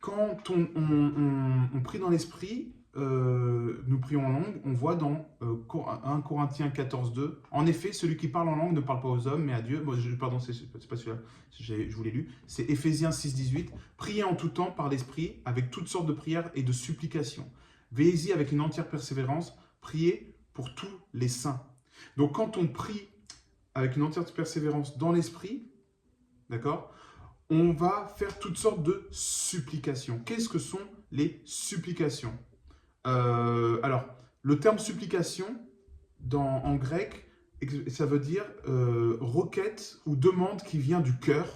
S1: quand on prie dans l'esprit, nous prions en langue, on voit dans 1 Corinthiens 14, 2, « En effet, celui qui parle en langue ne parle pas aux hommes, mais à Dieu. » Pardon, c'est pas celui-là, je vous l'ai lu. C'est Éphésiens 6, 18. « Priez en tout temps par l'esprit, avec toutes sortes de prières et de supplications. Veillez-y avec une entière persévérance, priez pour tous les saints. » Donc, quand on prie avec une entière persévérance dans l'esprit, d'accord, on va faire toutes sortes de supplications. Qu'est-ce que sont les supplications? Alors, le terme supplication, en grec, ça veut dire requête ou demande qui vient du cœur,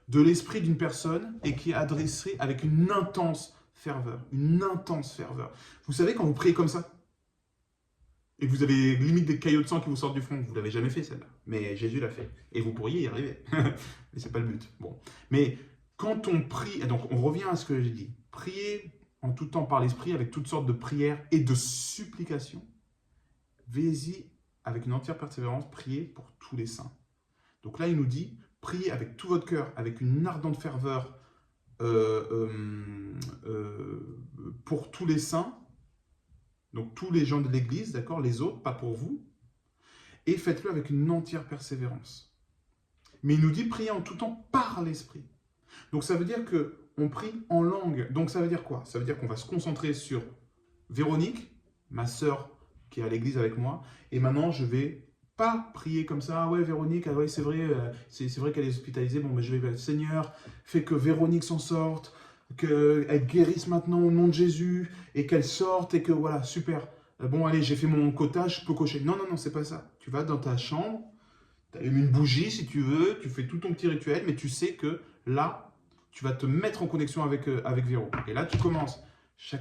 S1: de l'esprit d'une personne et qui est adressée avec une intense ferveur. Une intense ferveur. Vous savez, quand vous priez comme ça, et que vous avez limite des caillots de sang qui vous sortent du front, vous ne l'avez jamais fait celle-là, mais Jésus l'a fait. Et vous pourriez y arriver. Mais ce n'est pas le but. Bon. Mais quand on prie, et donc on revient à ce que j'ai dit, prier en tout temps par l'esprit, avec toutes sortes de prières et de supplications. Veillez-y avec une entière persévérance, priez pour tous les saints. Donc là, il nous dit, priez avec tout votre cœur, avec une ardente ferveur pour tous les saints, donc tous les gens de l'Église, d'accord, les autres, pas pour vous, et faites-le avec une entière persévérance. Mais il nous dit, priez en tout temps par l'esprit. Donc ça veut dire que on prie en langue. Donc ça veut dire quoi? Ça veut dire qu'on va se concentrer sur Véronique, ma sœur qui est à l'église avec moi, et maintenant je vais pas prier comme ça, ah ouais Véronique, ah ouais c'est vrai qu'elle est hospitalisée, bon mais je vais, Seigneur, fais que Véronique s'en sorte, qu'elle guérisse maintenant au nom de Jésus, et qu'elle sorte, et que voilà, super, bon allez, j'ai fait mon quota, je peux cocher. Non, non, non, c'est pas ça. Tu vas dans ta chambre, tu allumes une bougie si tu veux, tu fais tout ton petit rituel, mais tu sais que là, tu vas te mettre en connexion avec Véro. Et là, tu commences. Et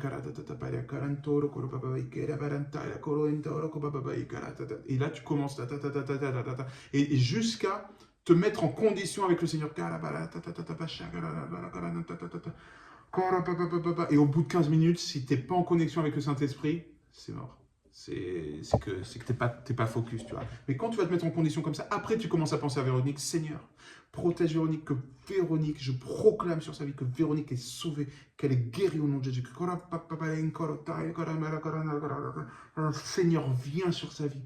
S1: là, tu commences. Et jusqu'à te mettre en condition avec le Seigneur. Et au bout de 15 minutes, si tu n'es pas en connexion avec le Saint-Esprit, c'est mort. C'est que tu n'es pas focus, tu vois. Mais quand tu vas te mettre en condition comme ça, après tu commences à penser à Véronique, Seigneur, protège Véronique, que Véronique, je proclame sur sa vie que Véronique est sauvée, qu'elle est guérie au nom de Jésus. Seigneur, viens sur sa vie,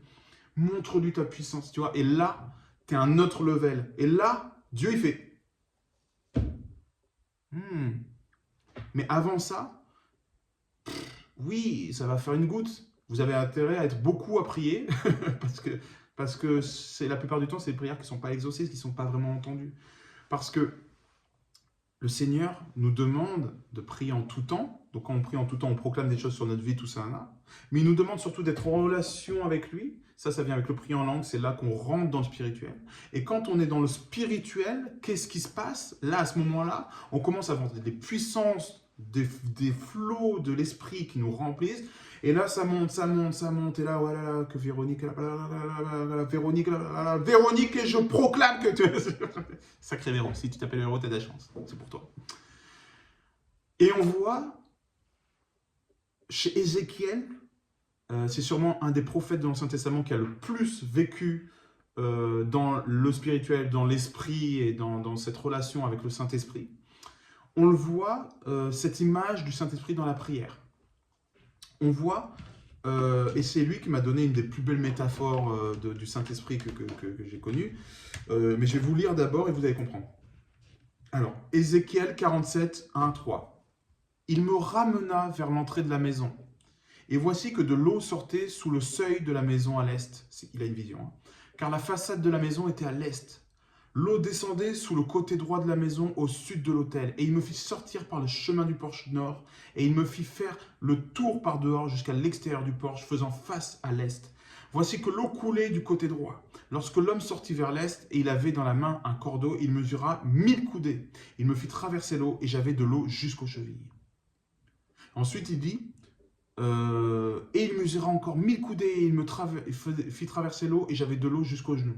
S1: montre-lui ta puissance, tu vois. Et là, tu es à un autre level. Et là, Dieu, il fait... Mais avant ça, oui, ça va faire une goutte. Vous avez intérêt à être beaucoup à prier, parce que la plupart du temps, c'est des prières qui ne sont pas exaucées, qui ne sont pas vraiment entendues. Parce que le Seigneur nous demande de prier en tout temps. Donc quand on prie en tout temps, on proclame des choses sur notre vie, tout ça, là. Mais il nous demande surtout d'être en relation avec lui. Ça vient avec le prier en langue, c'est là qu'on rentre dans le spirituel. Et quand on est dans le spirituel, qu'est-ce qui se passe? Là, à ce moment-là, on commence à avoir des puissances, des flots de l'esprit qui nous remplissent. Et là, ça monte, ça monte, ça monte. Et là, voilà, que Véronique, Véronique, Véronique, et je proclame que tu... Sacré Véro, si tu t'appelles Véro, t'as de la chance. C'est pour toi. Et on voit, chez Ézéchiel, c'est sûrement un des prophètes de l'Ancien Testament qui a le plus vécu dans le spirituel, dans l'esprit et dans cette relation avec le Saint-Esprit. On le voit, cette image du Saint-Esprit dans la prière. On voit, et c'est lui qui m'a donné une des plus belles métaphores du Saint-Esprit que j'ai connues, mais je vais vous lire d'abord et vous allez comprendre. Alors, Ézéchiel 47, 1, 3. « Il me ramena vers l'entrée de la maison, et voici que de l'eau sortait sous le seuil de la maison à l'est. » Il a une vision. Hein. Car la façade de la maison était à l'est. L'eau descendait sous le côté droit de la maison au sud de l'autel. Et il me fit sortir par le chemin du porche nord. Et il me fit faire le tour par dehors jusqu'à l'extérieur du porche, faisant face à l'est. Voici que l'eau coulait du côté droit. Lorsque l'homme sortit vers l'est, et il avait dans la main un cordeau, il mesura 1000 coudées. Il me fit traverser l'eau, et j'avais de l'eau jusqu'aux chevilles. Ensuite, il dit... et il mesura encore 1000 coudées, et il me fit traverser l'eau, et j'avais de l'eau jusqu'aux genoux.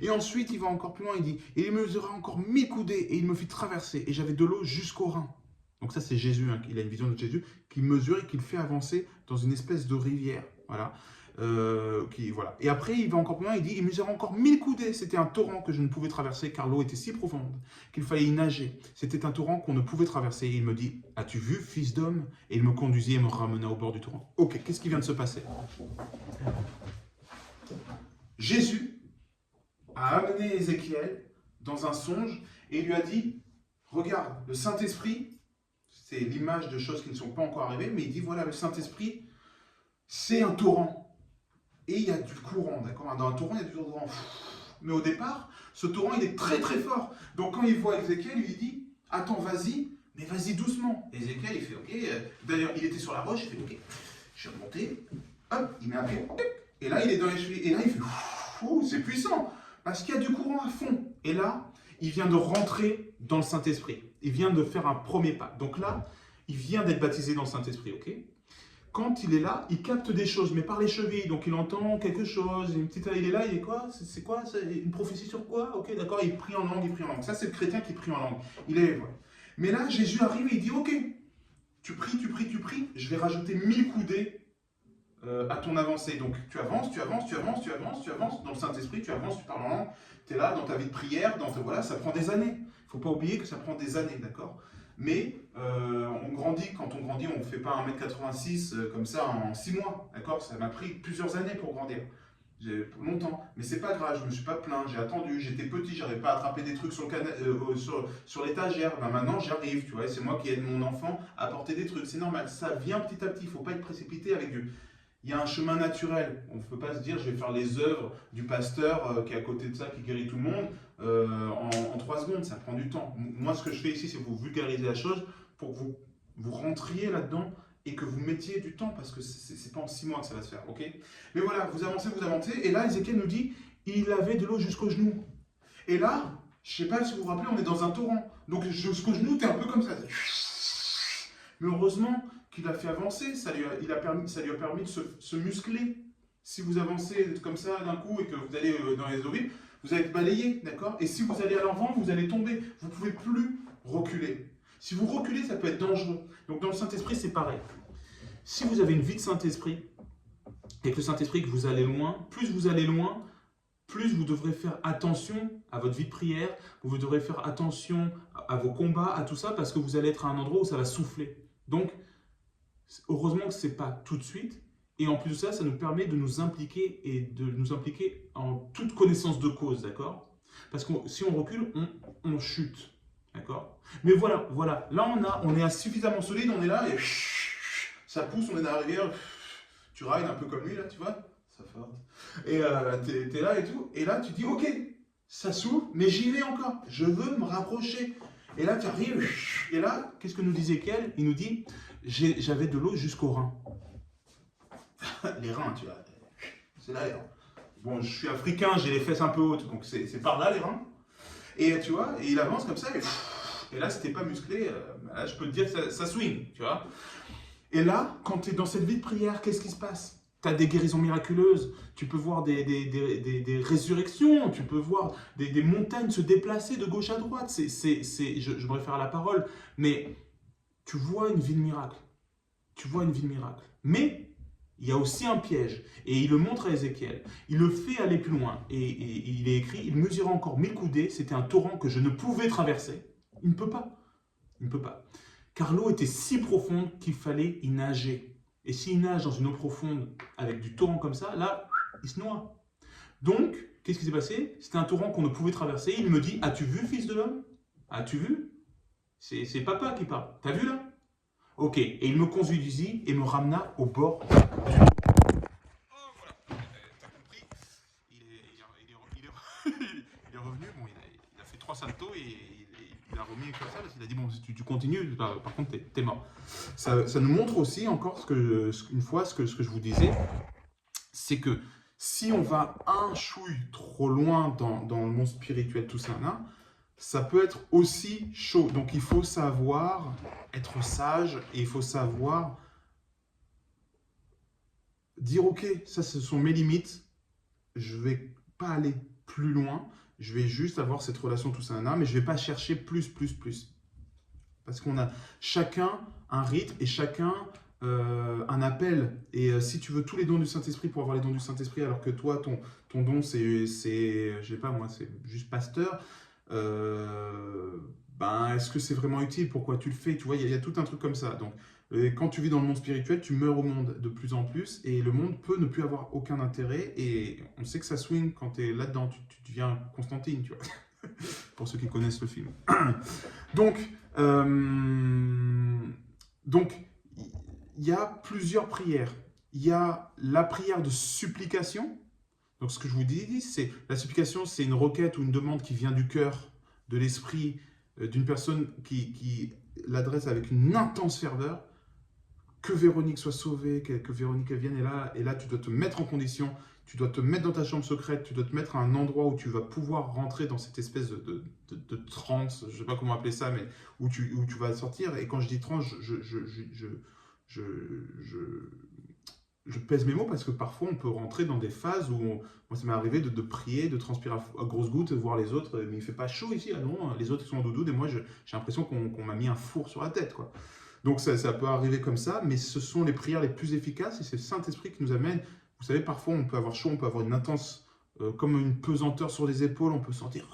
S1: Et ensuite, il va encore plus loin, il dit, et il mesura encore 1000 coudées, et il me fit traverser, et j'avais de l'eau jusqu'aux reins. Donc ça, c'est Jésus, hein, il a une vision de Jésus, qui mesure et qui le fait avancer dans une espèce de rivière. Voilà. Voilà. Et après, il va encore plus loin, il dit, il mesura encore 1000 coudées. C'était un torrent que je ne pouvais traverser, car l'eau était si profonde qu'il fallait y nager. C'était un torrent qu'on ne pouvait traverser. Et il me dit, as-tu vu, fils d'homme? Et il me conduisit et me ramena au bord du torrent. Ok, qu'est-ce qui vient de se passer? Jésus a amené Ézéchiel dans un songe et il lui a dit, regarde, le Saint-Esprit, c'est l'image de choses qui ne sont pas encore arrivées, mais il dit, voilà, le Saint-Esprit, c'est un torrent. Et il y a du courant, d'accord? Dans un torrent, il y a du courant. Mais au départ, ce torrent, il est très très fort. Donc quand il voit Ézéchiel, il lui dit, attends, vas-y, mais vas-y doucement. Et Ézéchiel, il fait, ok. D'ailleurs, il était sur la roche, il fait, ok, je vais remonter. Hop, il met un pied. Et là, il est dans les chevilles. Et là, il fait, c'est puissant. Parce qu'il y a du courant à fond. Et là, il vient de rentrer dans le Saint-Esprit. Il vient de faire un premier pas. Donc là, il vient d'être baptisé dans le Saint-Esprit, ok? Quand il est là, il capte des choses, mais par les chevilles. Donc il entend quelque chose, une petite... il est là, il est quoi? C'est quoi? Une prophétie sur quoi? Ok, d'accord, il prie en langue, il prie en langue. Ça, c'est le chrétien qui prie en langue. Il est... Voilà. Mais là, Jésus arrive et il dit, ok, tu pries, tu pries, tu pries, je vais rajouter 1000 coudées à ton avancée. Donc tu avances, tu avances, tu avances, tu avances, tu avances. Dans le Saint-Esprit, tu avances, tu parles en langue. Tu es là dans ta vie de prière, voilà, ça prend des années. Il ne faut pas oublier que ça prend des années, d'accord? Mais on grandit, quand on grandit, on ne fait pas 1m86 comme ça en 6 mois, d'accord? Ça m'a pris plusieurs années pour grandir, longtemps, mais c'est pas grave, je me suis pas plaint, j'ai attendu, j'étais petit, j'arrivais pas à attraper des trucs sur l'étagère, ben maintenant j'arrive, tu vois, c'est moi qui aide mon enfant à porter des trucs, c'est normal, ça vient petit à petit, il ne faut pas être précipité avec Dieu. Il y a un chemin naturel. On ne peut pas se dire, je vais faire les œuvres du pasteur qui est à côté de ça, qui guérit tout le monde, en 3 secondes. Ça prend du temps. Moi, ce que je fais ici, c'est vous vulgariser la chose pour que vous rentriez là-dedans et que vous mettiez du temps, parce que ce n'est pas en 6 mois que ça va se faire. Okay, mais voilà, vous avancez, et là, Ézéchiel nous dit, il avait de l'eau jusqu'aux genoux. Et là, je ne sais pas si vous vous rappelez, on est dans un torrent. Donc, jusqu'aux genoux, tu es un peu comme ça. Mais heureusement qu'il a fait avancer, ça lui a permis de se muscler. Si vous avancez comme ça d'un coup et que vous allez dans les eaux vives, vous allez être balayé, d'accord? Et si vous allez à l'avant, vous allez tomber. Vous ne pouvez plus reculer. Si vous reculez, ça peut être dangereux. Donc dans le Saint-Esprit, c'est pareil. Si vous avez une vie de Saint-Esprit, avec le Saint-Esprit que vous allez loin, plus vous allez loin, plus vous devrez faire attention à votre vie de prière, vous devrez faire attention à vos combats, à tout ça, parce que vous allez être à un endroit où ça va souffler. Donc, heureusement que ce n'est pas tout de suite. Et en plus de ça, ça nous permet de nous impliquer et de nous impliquer en toute connaissance de cause, d'accord? Parce que si on recule, on chute, d'accord? Mais voilà, là on est suffisamment solide, on est là et ça pousse, on est dans la rivière, tu rides un peu comme lui là, tu vois? Ça forte. Et t'es là et tout, et là tu dis ok, ça s'ouvre, mais j'y vais encore, je veux me rapprocher. Et là, tu arrives, et là, qu'est-ce que nous dit Ézéchiel? Il nous dit, j'avais de l'eau jusqu'aux reins. Les reins, tu vois, c'est là les reins. Bon, je suis africain, j'ai les fesses un peu hautes, donc c'est par là les reins. Et tu vois, et il avance comme ça, et là, si t'es pas musclé, là, je peux te dire que ça swing, tu vois. Et là, quand tu es dans cette vie de prière, qu'est-ce qui se passe? Tu as des guérisons miraculeuses, tu peux voir des résurrections, tu peux voir des montagnes se déplacer de gauche à droite. Je me réfère à la parole, mais tu vois une vie de miracle. Tu vois une vie de miracle. Mais il y a aussi un piège, et il le montre à Ézéchiel. Il le fait aller plus loin, et il est écrit, il mesura encore 1000 coudées, c'était un torrent que je ne pouvais traverser. Il ne peut pas. Il ne peut pas. Car l'eau était si profonde qu'il fallait y nager. Et s'il nage dans une eau profonde avec du torrent comme ça, là, il se noie. Donc, qu'est-ce qui s'est passé? C'était un torrent qu'on ne pouvait traverser. Il me dit, as-tu vu, fils de l'homme? As-tu vu? C'est papa qui parle. T'as vu là? Ok. Et il me conduisit et me ramena au bord du lac. Oh, voilà. T'as compris? Il est revenu. Bon, il a fait 3 saltos et il a remis comme ça parce qu'il a dit bon, si tu continues, par contre, t'es mort. Ça nous montre aussi encore une fois ce que je vous disais, c'est que si on va un chouille trop loin dans le monde spirituel, tout ça, là, ça peut être aussi chaud. Donc il faut savoir être sage et il faut savoir dire ok, ça ce sont mes limites, je vais pas aller plus loin, je vais juste avoir cette relation tout ça, mais je vais pas chercher plus. Parce qu'on a chacun un rythme et chacun un appel. Et si tu veux tous les dons du Saint-Esprit pour avoir les dons du Saint-Esprit, alors que toi, ton don, je sais pas moi, c'est juste pasteur, ben, est-ce que c'est vraiment utile? Pourquoi tu le fais? Tu vois, il y a tout un truc comme ça. Donc, quand tu vis dans le monde spirituel, tu meurs au monde de plus en plus et le monde peut ne plus avoir aucun intérêt. Et on sait que ça swing quand tu es là-dedans. Tu deviens Constantine, tu vois. Pour ceux qui connaissent le film. Donc, il y a plusieurs prières. Il y a la prière de supplication. Donc, ce que je vous dis, c'est la supplication, c'est une requête ou une demande qui vient du cœur, de l'esprit, d'une personne qui l'adresse avec une intense ferveur. Que Véronique soit sauvée, que Véronique vienne, et là, tu dois te mettre en condition, tu dois te mettre dans ta chambre secrète, tu dois te mettre à un endroit où tu vas pouvoir rentrer dans cette espèce de transe, je ne sais pas comment appeler ça, mais où tu vas sortir. Et quand je dis transe, je pèse mes mots parce que parfois on peut rentrer dans des phases où, moi ça m'est arrivé de prier, de transpirer à grosses gouttes, voir les autres, mais il ne fait pas chaud ici, ah non, les autres ils sont en doudoune et moi j'ai l'impression qu'on m'a mis un four sur la tête, quoi. Donc ça peut arriver comme ça, mais ce sont les prières les plus efficaces et c'est le Saint-Esprit qui nous amène. Vous savez, parfois on peut avoir chaud, on peut avoir une intense, comme une pesanteur sur les épaules, on peut sentir,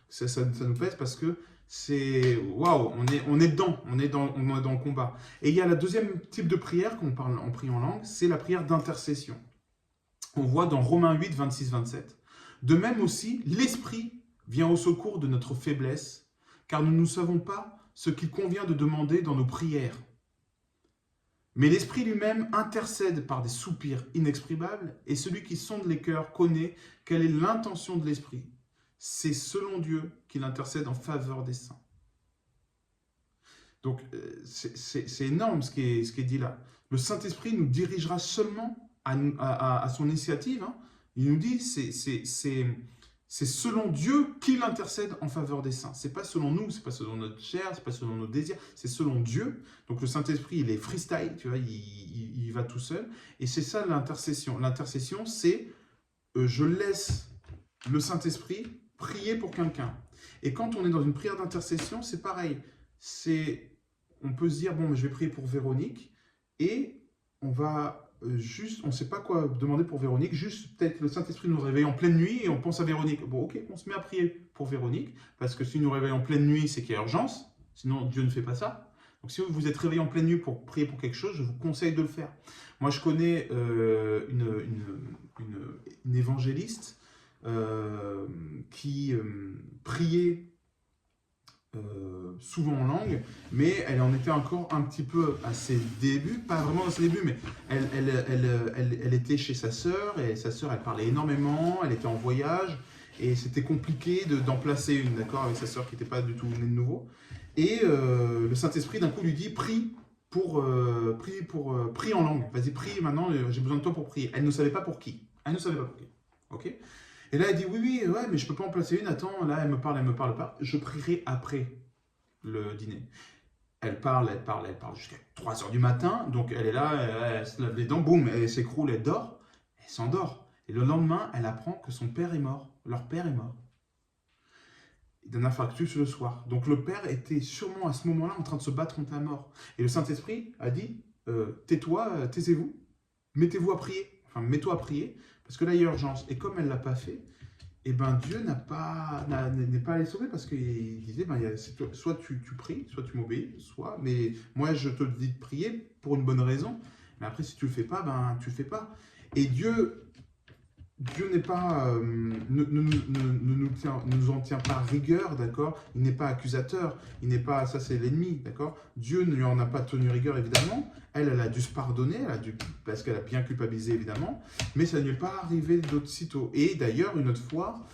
S1: ça nous pèse parce que c'est, waouh, on est dedans, on est dans le combat. Et il y a le deuxième type de prière qu'on parle en priant en langue, c'est la prière d'intercession. On voit dans Romains 8, 26-27. De même aussi, l'Esprit vient au secours de notre faiblesse, car nous ne savons pas ce qu'il convient de demander dans nos prières. Mais l'Esprit lui-même intercède par des soupirs inexprimables, et celui qui sonde les cœurs connaît quelle est l'intention de l'Esprit. C'est selon Dieu qu'il intercède en faveur des saints. Donc, c'est énorme ce qui est dit là. Le Saint-Esprit nous dirigera seulement à son initiative. Hein. Il nous dit, c'est selon Dieu qu'il intercède en faveur des saints. Ce n'est pas selon nous, ce n'est pas selon notre chair, ce n'est pas selon nos désirs, c'est selon Dieu. Donc le Saint-Esprit, il est freestyle, tu vois, il va tout seul. Et c'est ça l'intercession. L'intercession, c'est je laisse le Saint-Esprit prier pour quelqu'un. Et quand on est dans une prière d'intercession, c'est pareil. On peut se dire, bon, mais je vais prier pour Véronique, et on va juste, on ne sait pas quoi demander pour Véronique, juste peut-être le Saint-Esprit nous réveille en pleine nuit et on pense à Véronique. Bon, ok, on se met à prier pour Véronique, parce que s'il nous réveille en pleine nuit, c'est qu'il y a urgence, sinon Dieu ne fait pas ça. Donc si vous êtes réveillé en pleine nuit pour prier pour quelque chose, je vous conseille de le faire. Moi, je connais une évangéliste qui priait souvent en langue, mais elle en était encore un petit peu à ses débuts, pas vraiment à ses débuts, mais elle était chez sa sœur, et sa sœur, elle parlait énormément, elle était en voyage, et c'était compliqué d'en placer une, d'accord, avec sa sœur qui n'était pas du tout née de nouveau. Et le Saint-Esprit, d'un coup, lui dit, prie en langue. Vas-y, prie maintenant, j'ai besoin de toi pour prier. Elle ne savait pas pour qui. Elle ne savait pas pour qui. Ok. Et là, elle dit, oui, oui, ouais, mais je ne peux pas en placer une. Attends, là, elle me parle pas. Je prierai après le dîner. Elle parle jusqu'à 3 heures du matin. Donc, elle est là, elle se lave les dents, boum, elle s'écroule, elle dort. Elle s'endort. Et le lendemain, elle apprend que son père est mort. Leur père est mort d'un infarctus le soir. Donc le père était sûrement à ce moment-là en train de se battre contre la mort. Et le Saint-Esprit a dit, tais-toi, taisez-vous, mettez-vous à prier. Enfin, mets-toi à prier, parce que là, il y a urgence. Et comme elle ne l'a pas fait, eh ben, Dieu n'est pas allé sauver, parce qu'il disait, ben, soit tu pries, soit tu m'obéis, soit... Mais moi, je te dis de prier pour une bonne raison. Mais après, si tu ne le fais pas, ben, tu ne le fais pas. Et Dieu n'est pas, ne nous en tient pas rigueur, d'accord? Il n'est pas accusateur, il n'est pas, ça c'est l'ennemi, d'accord? Dieu ne lui en a pas tenu rigueur, évidemment. Elle a dû se pardonner, parce qu'elle a bien culpabilisé, évidemment. Mais ça ne lui est pas arrivé d'autre sitôt. Et d'ailleurs, une autre fois,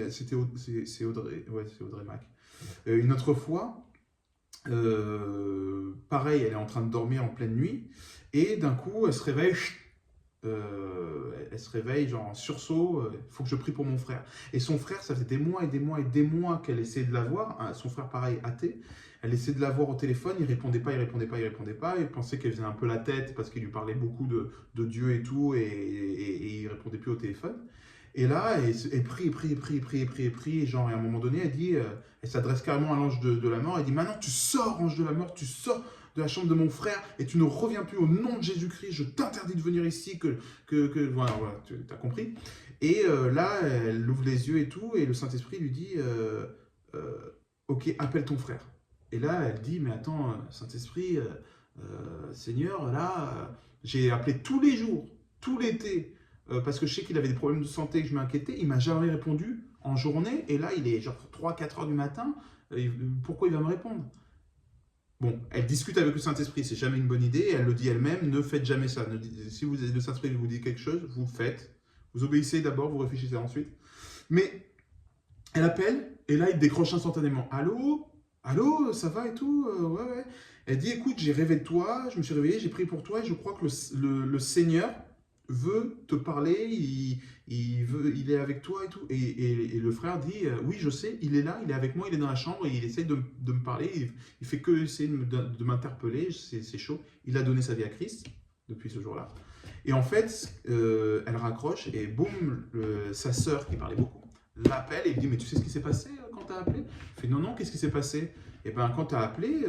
S1: c'est Audrey, ouais, c'est Audrey Mac. Une autre fois, pareil, elle est en train de dormir en pleine nuit, et d'un coup, elle se réveille genre en sursaut, il faut que je prie pour mon frère. Et son frère, ça fait des mois et des mois et des mois qu'elle essayait de l'avoir, hein, son frère pareil, athée, elle essayait de l'avoir au téléphone, il répondait pas, il pensait qu'elle faisait un peu la tête parce qu'il lui parlait beaucoup de Dieu et tout, et il répondait plus au téléphone. Et là, elle prie, genre, et à un moment donné, elle dit, elle s'adresse carrément à l'ange de la mort, elle dit, maintenant tu sors, ange de la mort, tu sors de la chambre de mon frère, et tu ne reviens plus au nom de Jésus-Christ, je t'interdis de venir ici, voilà, tu as compris. Et là, elle ouvre les yeux et tout, et le Saint-Esprit lui dit, ok, appelle ton frère. Et là, elle dit, mais attends, Saint-Esprit, Seigneur, là, j'ai appelé tous les jours, tout l'été, parce que je sais qu'il avait des problèmes de santé, que je m'inquiétais, il m'a jamais répondu en journée, et là, il est genre 3-4 heures du matin, pourquoi il va me répondre? Bon, elle discute avec le Saint-Esprit, c'est jamais une bonne idée, elle le dit elle-même, ne faites jamais ça. Si le Saint-Esprit vous dit quelque chose, vous le faites. Vous obéissez d'abord, vous réfléchissez ensuite. Mais elle appelle, et là, il décroche instantanément. Allô? Allô, ça va et tout? Ouais, ouais. Elle dit, écoute, j'ai rêvé de toi, je me suis réveillé, j'ai prié pour toi, et je crois que le Seigneur veut te parler, il est avec toi et tout. Et le frère dit, oui, je sais, il est là, il est avec moi, il est dans la chambre, et il essaie de me parler, il fait que essayer de m'interpeller, c'est chaud. Il a donné sa vie à Christ depuis ce jour-là. Et en fait, elle raccroche, et boum, sa sœur, qui parlait beaucoup, l'appelle, et il dit, mais tu sais ce qui s'est passé quand tu as appelé? Il fait, non, non, qu'est-ce qui s'est passé? Et bien, quand tu as appelé,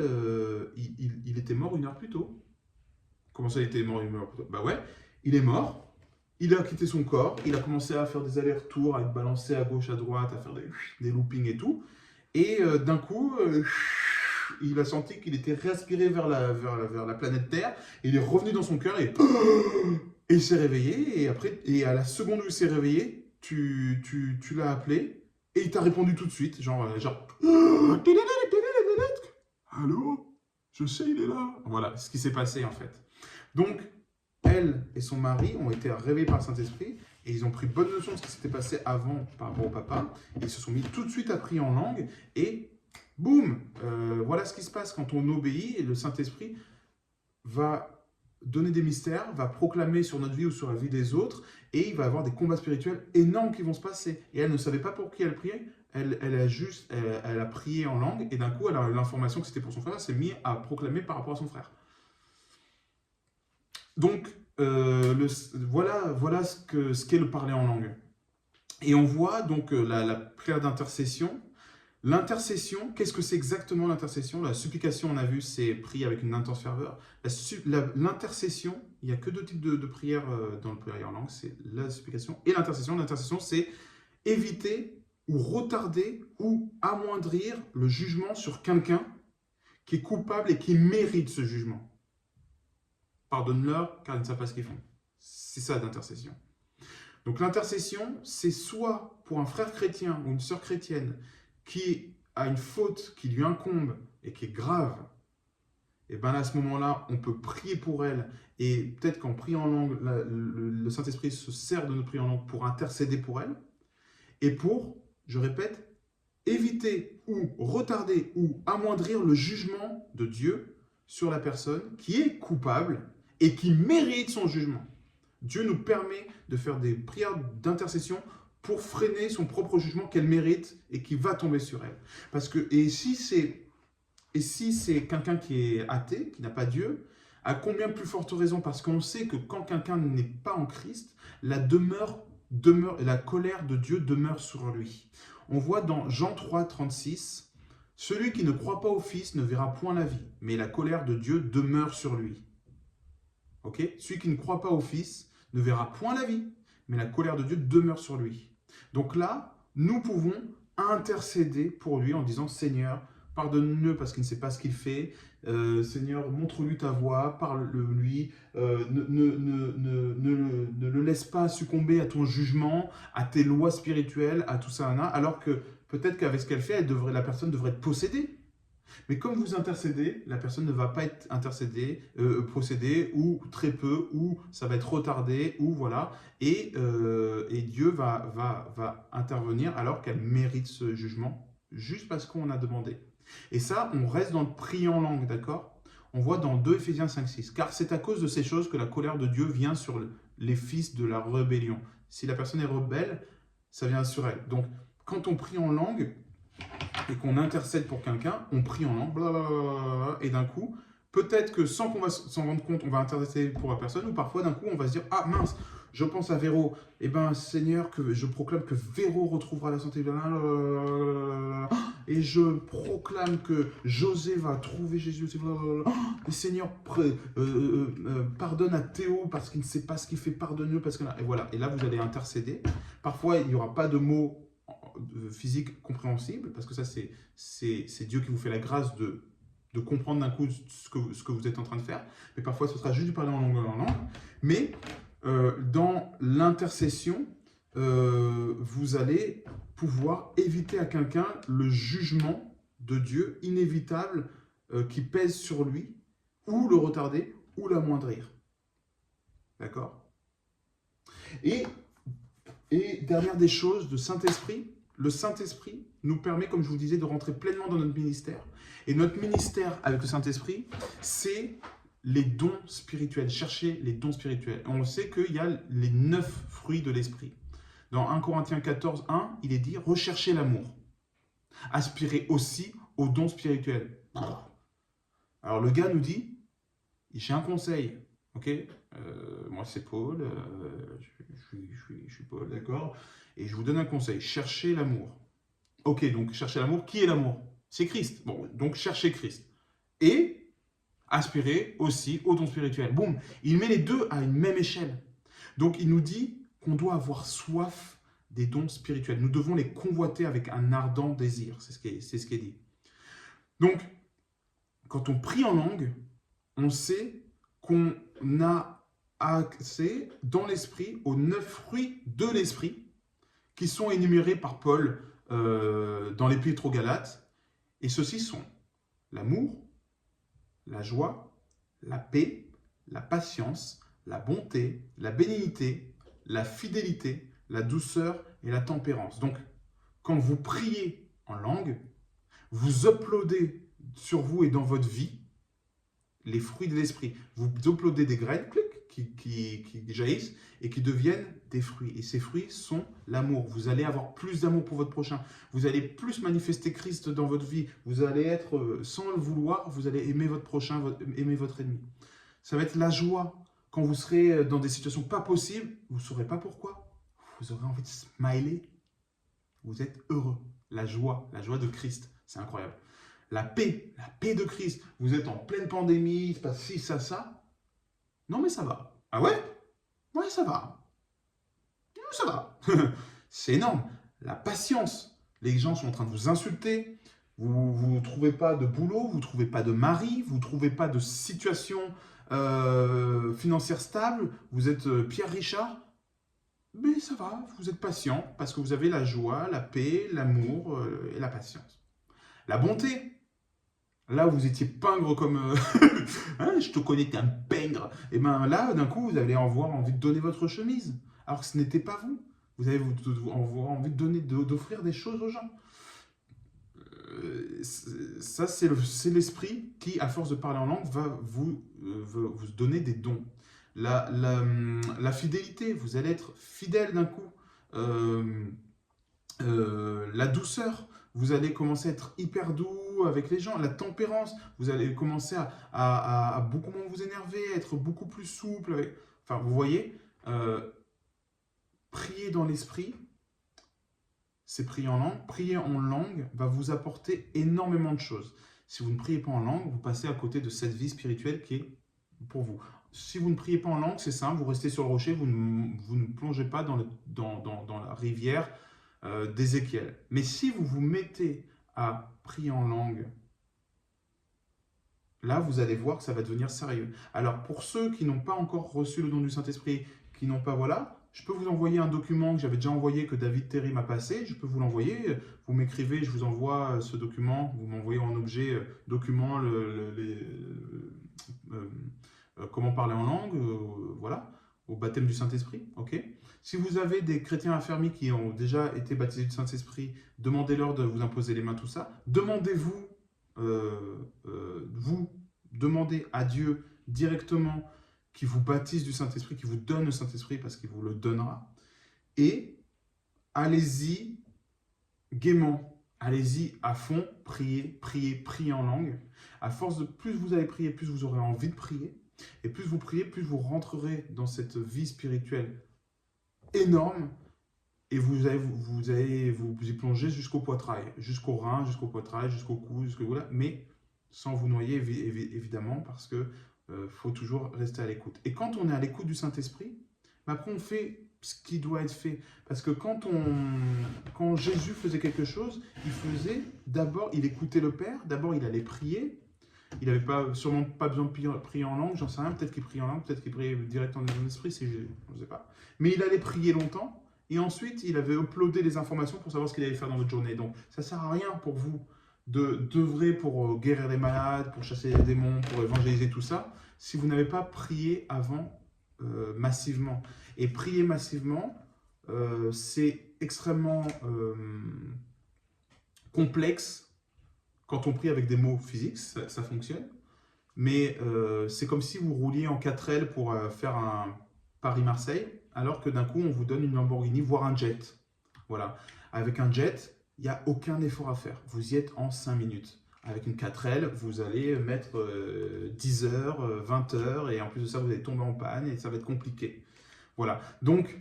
S1: il était mort 1 heure plus tôt. Comment ça, il était mort 1 heure plus tôt? Bah ouais, il est mort, il a quitté son corps, il a commencé à faire des allers-retours, à être balancé à gauche, à droite, à faire des loopings et tout. Et d'un coup, il a senti qu'il était réaspiré vers la planète Terre, et il est revenu dans son cœur, et il s'est réveillé, et à la seconde où il s'est réveillé, tu l'as appelé, et il t'a répondu tout de suite, genre allô? Je sais, il est là. Voilà ce qui s'est passé en fait. Donc, elle et son mari ont été réveillés par le Saint-Esprit et ils ont pris bonne notion de ce qui s'était passé avant par rapport au papa. Et ils se sont mis tout de suite à prier en langue et boum, voilà ce qui se passe quand on obéit et le Saint-Esprit va donner des mystères, va proclamer sur notre vie ou sur la vie des autres et il va y avoir des combats spirituels énormes qui vont se passer. Et elle ne savait pas pour qui elle priait. Elle a prié en langue et d'un coup, elle a eu l'information que c'était pour son frère, elle s'est mise à proclamer par rapport à son frère. Donc, voilà ce qu'est le parler en langue. Et on voit donc la prière d'intercession. L'intercession, qu'est-ce que c'est exactement l'intercession? La supplication, on a vu, c'est prier avec une intense ferveur. L'intercession, il n'y a que 2 types de prières dans le prière en langue, c'est la supplication et l'intercession. L'intercession, c'est éviter ou retarder ou amoindrir le jugement sur quelqu'un qui est coupable et qui mérite ce jugement. Pardonne-leur, car ils ne savent pas ce qu'ils font. C'est ça l'intercession. Donc l'intercession, c'est soit pour un frère chrétien ou une sœur chrétienne qui a une faute qui lui incombe et qui est grave, et bien à ce moment-là, on peut prier pour elle, et peut-être qu'en priant en langue, le Saint-Esprit se sert de notre prière en langue pour intercéder pour elle, et pour, je répète, éviter ou retarder ou amoindrir le jugement de Dieu sur la personne qui est coupable et qui mérite son jugement. Dieu nous permet de faire des prières d'intercession pour freiner son propre jugement qu'elle mérite et qui va tomber sur elle. Parce que, et si c'est quelqu'un qui est athée, qui n'a pas Dieu, à combien plus forte raison? Parce qu'on sait que quand quelqu'un n'est pas en Christ, la colère de Dieu demeure sur lui. On voit dans Jean 3, 36, « Celui qui ne croit pas au Fils ne verra point la vie, mais la colère de Dieu demeure sur lui. » Ok? Celui qui ne croit pas au Fils ne verra point la vie, mais la colère de Dieu demeure sur lui. Donc là, nous pouvons intercéder pour lui en disant « Seigneur, pardonne-le parce qu'il ne sait pas ce qu'il fait. Seigneur, montre-lui ta voie, parle-lui. Ne le laisse pas succomber à ton jugement, à tes lois spirituelles, à tout ça. Alors que peut-être qu'avec ce qu'elle fait, la personne devrait être possédée. Mais comme vous intercédez, la personne ne va pas être possédée, ou très peu, ou ça va être retardé, ou voilà. Et Dieu va intervenir alors qu'elle mérite ce jugement, juste parce qu'on a demandé. Et ça, on reste dans le prier en langue, d'accord? On voit dans 2 Éphésiens 5, 6. Car c'est à cause de ces choses que la colère de Dieu vient sur les fils de la rébellion. Si la personne est rebelle, ça vient sur elle. Donc, quand on prie en langue et qu'on intercède pour quelqu'un, on prie en langue, blablabla, et d'un coup, peut-être que sans qu'on va s'en rendre compte, on va intercéder pour la personne, ou parfois d'un coup, on va se dire « Ah mince, je pense à Véro. Eh bien, Seigneur, que je proclame que Véro retrouvera la santé. Et je proclame que José va trouver Jésus. Et Seigneur, pardonne à Théo parce qu'il ne sait pas ce qu'il fait. Pardonne-le parce que... Et voilà. Et là, vous allez intercéder. Parfois, il n'y aura pas de mots physiques compréhensibles parce que ça, c'est Dieu qui vous fait la grâce de comprendre d'un coup ce que vous êtes en train de faire. Mais parfois, ce sera juste du parler en langue. Mais... dans l'intercession, vous allez pouvoir éviter à quelqu'un le jugement de Dieu inévitable qui pèse sur lui, ou le retarder, ou l'amoindrir. D'accord? Et dernière des choses, de Saint-Esprit, le Saint-Esprit nous permet, comme je vous disais, de rentrer pleinement dans notre ministère. Et notre ministère avec le Saint-Esprit, c'est... les dons spirituels, chercher les dons spirituels. On sait qu'il y a les 9 fruits de l'esprit. Dans 1 Corinthiens 14, 1, il est dit « Recherchez l'amour. Aspirez aussi aux dons spirituels. » Alors le gars nous dit « J'ai un conseil. Ok, moi c'est Paul, je suis Paul, d'accord? Et je vous donne un conseil. Cherchez l'amour. » Ok, donc cherchez l'amour. Qui est l'amour? C'est Christ. Bon, donc cherchez Christ. Et aspirer aussi aux dons spirituels. Boum, il met les deux à une même échelle. Donc, il nous dit qu'on doit avoir soif des dons spirituels. Nous devons les convoiter avec un ardent désir. C'est ce qui est dit. Donc, quand on prie en langue, on sait qu'on a accès dans l'esprit aux 9 fruits de l'esprit qui sont énumérés par Paul dans l'Épître aux Galates. Et ceux-ci sont l'amour, la joie, la paix, la patience, la bonté, la bénignité, la fidélité, la douceur et la tempérance. Donc, quand vous priez en langue, vous uploadez sur vous et dans votre vie les fruits de l'esprit. Vous uploadez des graines qui jaillissent et qui deviennent des fruits. Et ces fruits sont l'amour. Vous allez avoir plus d'amour pour votre prochain. Vous allez plus manifester Christ dans votre vie. Vous allez être, sans le vouloir, vous allez aimer votre prochain, aimer votre ennemi. Ça va être la joie. Quand vous serez dans des situations pas possibles, vous ne saurez pas pourquoi. Vous aurez envie de smiler. Vous êtes heureux. La joie de Christ. C'est incroyable. La paix de Christ. Vous êtes en pleine pandémie, il se passe ci, ça. Non, mais ça va. Ah ouais? Ouais, ça va. Ça va. C'est énorme. La patience. Les gens sont en train de vous insulter. Vous ne trouvez pas de boulot, vous ne trouvez pas de mari, vous ne trouvez pas de situation financière stable. Vous êtes Pierre Richard. Mais ça va, vous êtes patient parce que vous avez la joie, la paix, l'amour et la patience. La bonté. Là où vous étiez pingre comme... hein, je te connais, t'es un pingre. Et bien là, d'un coup, vous allez avoir envie de donner votre chemise. Alors que ce n'était pas vous. Vous avez avoir envie de d'offrir des choses aux gens. ça, c'est l'esprit qui, à force de parler en langue, va vous donner des dons. La fidélité, vous allez être fidèle d'un coup. Euh, la douceur, vous allez commencer à être hyper doux avec les gens. La tempérance, vous allez commencer à beaucoup moins vous énerver, à être beaucoup plus souple. Enfin, vous voyez, prier dans l'esprit, c'est prier en langue. Prier en langue va vous apporter énormément de choses. Si vous ne priez pas en langue, vous passez à côté de cette vie spirituelle qui est pour vous. Si vous ne priez pas en langue, c'est simple, vous restez sur le rocher, vous ne plongez pas dans la rivière d'Ézéchiel. Mais si vous vous mettez à prier en langue, là, vous allez voir que ça va devenir sérieux. Alors, pour ceux qui n'ont pas encore reçu le don du Saint-Esprit, qui n'ont pas, voilà, je peux vous envoyer un document que j'avais déjà envoyé, que David Terry m'a passé. Je peux vous l'envoyer. Vous m'écrivez, je vous envoie ce document. Vous m'envoyez en objet document comment parler en langue, voilà, au baptême du Saint-Esprit. Ok. Si vous avez des chrétiens affermis qui ont déjà été baptisés du Saint-Esprit, demandez-leur de vous imposer les mains, tout ça. Demandez-vous, demandez à Dieu directement qui vous baptise du Saint-Esprit, qui vous donne le Saint-Esprit parce qu'il vous le donnera. Et allez-y gaiement, allez-y à fond, priez, priez, priez en langue. À force de plus vous allez prier, plus vous aurez envie de prier. Et plus vous priez, plus vous rentrerez dans cette vie spirituelle énorme. Et vous allez vous y plonger jusqu'au poitrail, jusqu'au rein, jusqu'au poitrail, jusqu'au cou, jusqu'au là, mais sans vous noyer évidemment, parce que faut toujours rester à l'écoute. Et quand on est à l'écoute du Saint-Esprit, après on fait ce qui doit être fait. Parce que quand Jésus faisait quelque chose, d'abord, il écoutait le Père, d'abord il allait prier. Il n'avait sûrement pas besoin de prier en langue, j'en sais rien, peut-être qu'il priait en langue, peut-être qu'il priait direct en esprit, je ne sais pas. Mais il allait prier longtemps, et ensuite il avait uploadé les informations pour savoir ce qu'il allait faire dans votre journée. Donc ça ne sert à rien pour vous d'œuvrer pour guérir les malades, pour chasser les démons, pour évangéliser tout ça, si vous n'avez pas prié avant massivement. Et prier massivement, c'est extrêmement complexe. Quand on prie avec des mots physiques, ça fonctionne. Mais c'est comme si vous rouliez en 4L pour faire un Paris-Marseille, alors que d'un coup, on vous donne une Lamborghini, voire un jet. Voilà. Avec un jet, il n'y a aucun effort à faire. Vous y êtes en 5 minutes. Avec une 4L, vous allez mettre 10 heures, 20 heures, et en plus de ça, vous allez tomber en panne, et ça va être compliqué. Voilà. Donc,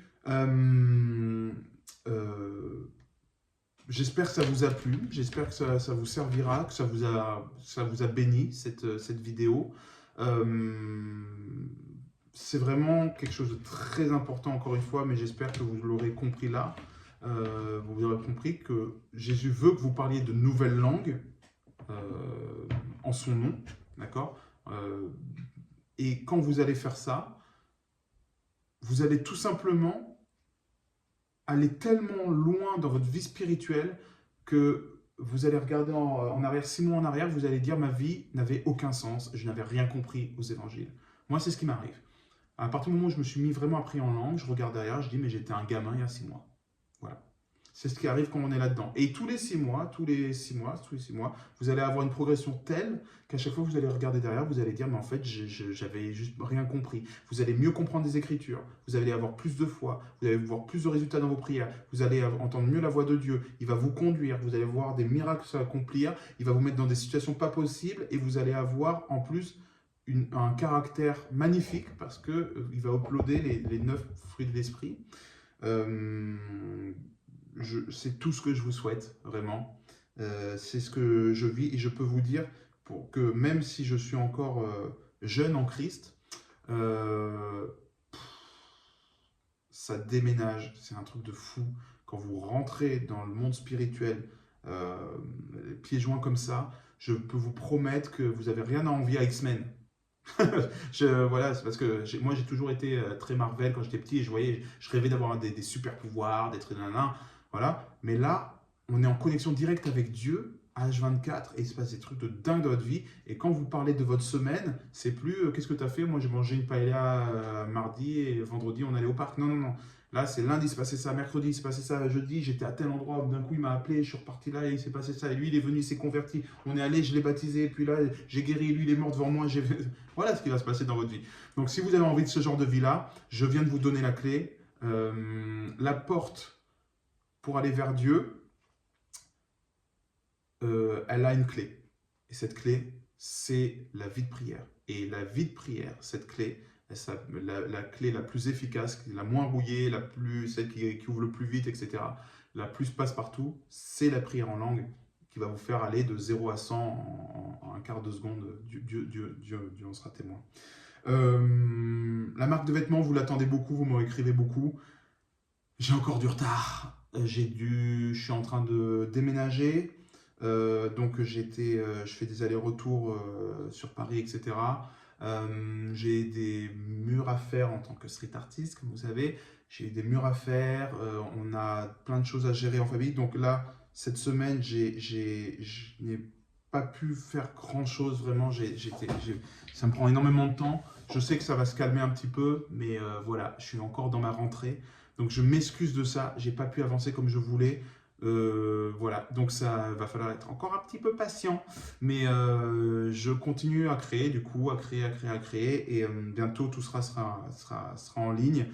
S1: j'espère que ça vous a plu, j'espère que ça vous servira, que ça vous a béni, cette vidéo. C'est vraiment quelque chose de très important, encore une fois, mais j'espère que vous l'aurez compris là. Vous aurez compris que Jésus veut que vous parliez de nouvelles langues en son nom, d'accord, et quand vous allez faire ça, vous allez tout simplement aller tellement loin dans votre vie spirituelle que vous allez regarder en arrière, 6 mois en arrière, vous allez dire ma vie n'avait aucun sens, je n'avais rien compris aux évangiles. Moi, c'est ce qui m'arrive. À partir du moment où je me suis mis vraiment à prier en langue, je regarde derrière, je dis mais j'étais un gamin il y a 6 mois. Voilà. C'est ce qui arrive quand on est là-dedans. Et tous les 6 mois, vous allez avoir une progression telle qu'à chaque fois que vous allez regarder derrière, vous allez dire, mais en fait, j'avais juste rien compris. Vous allez mieux comprendre les Écritures, vous allez avoir plus de foi, vous allez voir plus de résultats dans vos prières, vous allez entendre mieux la voix de Dieu, il va vous conduire, vous allez voir des miracles s'accomplir, il va vous mettre dans des situations pas possibles et vous allez avoir en plus un caractère magnifique parce qu'il va uploader les 9 fruits de l'esprit. C'est tout ce que je vous souhaite, vraiment. C'est ce que je vis et je peux vous dire que même si je suis encore jeune en Christ, ça déménage. C'est un truc de fou. Quand vous rentrez dans le monde spirituel, les pieds joints comme ça, je peux vous promettre que vous n'avez rien à envier à X-Men. Voilà, c'est parce que moi j'ai toujours été très Marvel quand j'étais petit et je rêvais d'avoir des super pouvoirs, d'être nanana, voilà. Mais là, on est en connexion directe avec Dieu H24 et il se passe des trucs de dingue dans votre vie. Et quand vous parlez de votre semaine, c'est plus qu'est-ce que tu as fait? Moi, j'ai mangé une paella mardi et vendredi, on allait au parc. Non, non, non. Là, c'est lundi, il s'est passé ça. Mercredi, il s'est passé ça. Jeudi, j'étais à tel endroit. D'un coup, il m'a appelé. Je suis reparti là et il s'est passé ça. Et lui, il est venu, il s'est converti. On est allé, je l'ai baptisé. Puis là, j'ai guéri. Lui, il est mort devant moi. Voilà ce qui va se passer dans votre vie. Donc, si vous avez envie de ce genre de vie-là, je viens de vous donner la clé. La porte pour aller vers Dieu, elle a une clé. Et cette clé, c'est la vie de prière. Et la vie de prière, cette clé, la clé la plus efficace, la moins rouillée, celle qui ouvre le plus vite, etc., la plus passe-partout, c'est la prière en langue qui va vous faire aller de 0 à 100 en un quart de seconde. Dieu en sera témoin. La marque de vêtements, vous l'attendez beaucoup, vous m'en écrivez beaucoup. J'ai encore du retard. Je suis en train de déménager. Donc je fais des allers-retours sur Paris, etc. J'ai des murs à faire en tant que street artiste, comme vous savez. J'ai des murs à faire. On a plein de choses à gérer en famille. Donc là, cette semaine, je n'ai pas pu faire grand-chose vraiment. Ça me prend énormément de temps. Je sais que ça va se calmer un petit peu, mais voilà, je suis encore dans ma rentrée. Donc je m'excuse de ça. J'ai pas pu avancer comme je voulais. Voilà, donc ça va falloir être encore un petit peu patient, mais je continue à créer, du coup, à créer, et bientôt tout sera en ligne.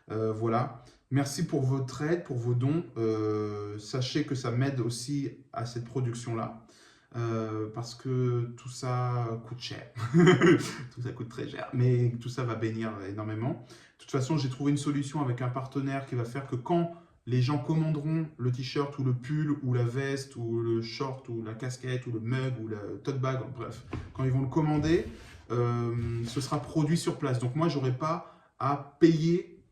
S1: Voilà, merci pour votre aide, pour vos dons. Sachez que ça m'aide aussi à cette production-là, parce que tout ça coûte cher, tout ça coûte très cher, mais tout ça va bénir énormément. De toute façon, j'ai trouvé une solution avec un partenaire qui va faire que quand les gens commanderont le t-shirt ou le pull ou la veste ou le short ou la casquette ou le mug ou la tote bag, bref, quand ils vont le commander, ce sera produit sur place. Donc moi, j'aurai pas à payer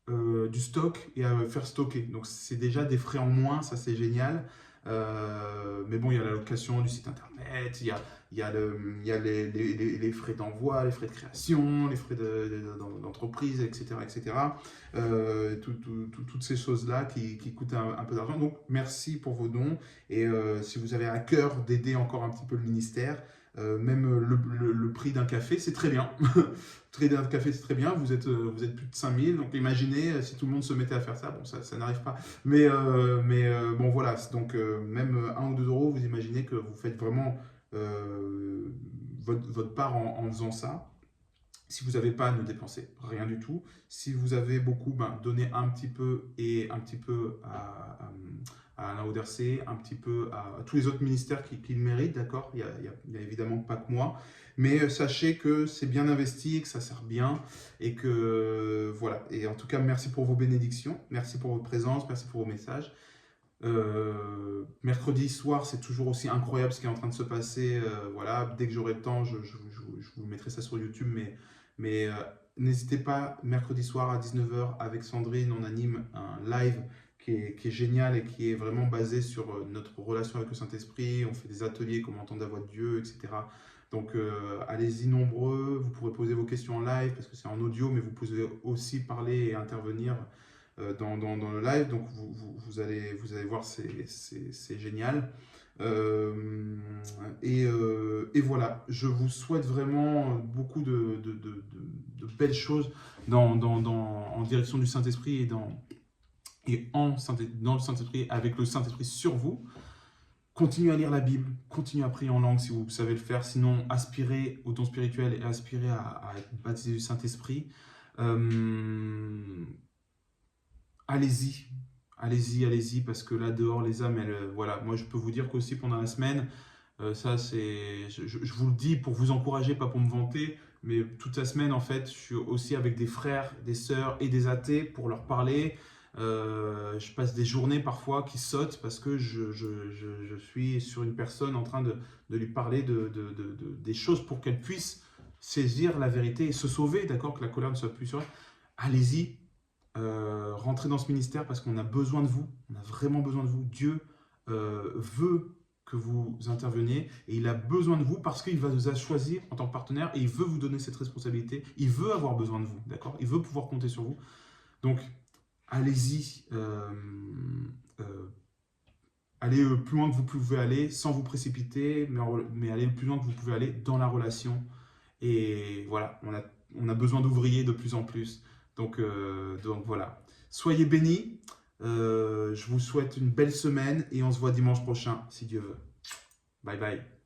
S1: du stock et à faire stocker. Donc c'est déjà des frais en moins, ça c'est génial. Mais bon, il y a la location du site internet, il y a les frais d'envoi, les frais de création, les frais d'entreprise, etc. etc. Toutes ces choses-là qui coûtent un peu d'argent. Donc, merci pour vos dons. Et si vous avez à cœur d'aider encore un petit peu le ministère, même le prix d'un café, c'est très bien. Le prix d'un café, c'est très bien. Vous êtes plus de 5000. Donc, imaginez si tout le monde se mettait à faire ça. Bon, ça n'arrive pas. Mais bon, voilà. Donc, même 1 ou 2 euros, vous imaginez que vous faites vraiment votre part en faisant ça. Si vous n'avez pas, ne dépensez rien du tout. Si vous avez beaucoup, ben, donnez un petit peu et un petit peu à la ODRC, un petit peu à tous les autres ministères qui le méritent, d'accord? Il y a évidemment pas que moi. Mais sachez que c'est bien investi, que ça sert bien et que voilà. Et en tout cas, merci pour vos bénédictions, merci pour votre présence, merci pour vos messages. Mercredi soir, c'est toujours aussi incroyable ce qui est en train de se passer. Voilà, dès que j'aurai le temps, je vous mettrai ça sur YouTube. Mais n'hésitez pas, mercredi soir à 19h avec Sandrine, on anime un live qui est génial et qui est vraiment basé sur notre relation avec le Saint-Esprit. On fait des ateliers, comment entendre la voix de Dieu, etc. Donc allez-y nombreux, vous pourrez poser vos questions en live parce que c'est en audio, mais vous pouvez aussi parler et intervenir dans le live, donc vous allez voir, c'est génial. Et voilà, je vous souhaite vraiment beaucoup de belles choses en direction du Saint-Esprit dans le Saint-Esprit, avec le Saint-Esprit sur vous. Continuez à lire la Bible, continuez à prier en langue si vous savez le faire, sinon aspirez au don spirituel et aspirez à être baptisé du Saint-Esprit. Allez-y, allez-y, parce que là dehors, les âmes, voilà. Moi, je peux vous dire qu'aussi pendant la semaine, ça c'est, je vous le dis pour vous encourager, pas pour me vanter, mais toute la semaine, en fait, je suis aussi avec des frères, des sœurs et des athées pour leur parler. Je passe des journées parfois qui sautent parce que je suis sur une personne en train de lui parler des choses pour qu'elle puisse saisir la vérité et se sauver, d'accord, que la colère ne soit plus sur elle. Allez-y. Rentrez dans ce ministère parce qu'on a besoin de vous, on a vraiment besoin de vous. Dieu veut que vous interveniez et il a besoin de vous parce qu'il va vous choisir en tant que partenaire et il veut vous donner cette responsabilité, il veut avoir besoin de vous, d'accord? Il veut pouvoir compter sur vous. Donc, allez-y, allez le plus loin que vous pouvez aller sans vous précipiter, mais allez le plus loin que vous pouvez aller dans la relation. Et voilà, on a besoin d'ouvriers de plus en plus. Donc voilà, soyez bénis. Je vous souhaite une belle semaine et on se voit dimanche prochain, si Dieu veut. Bye bye.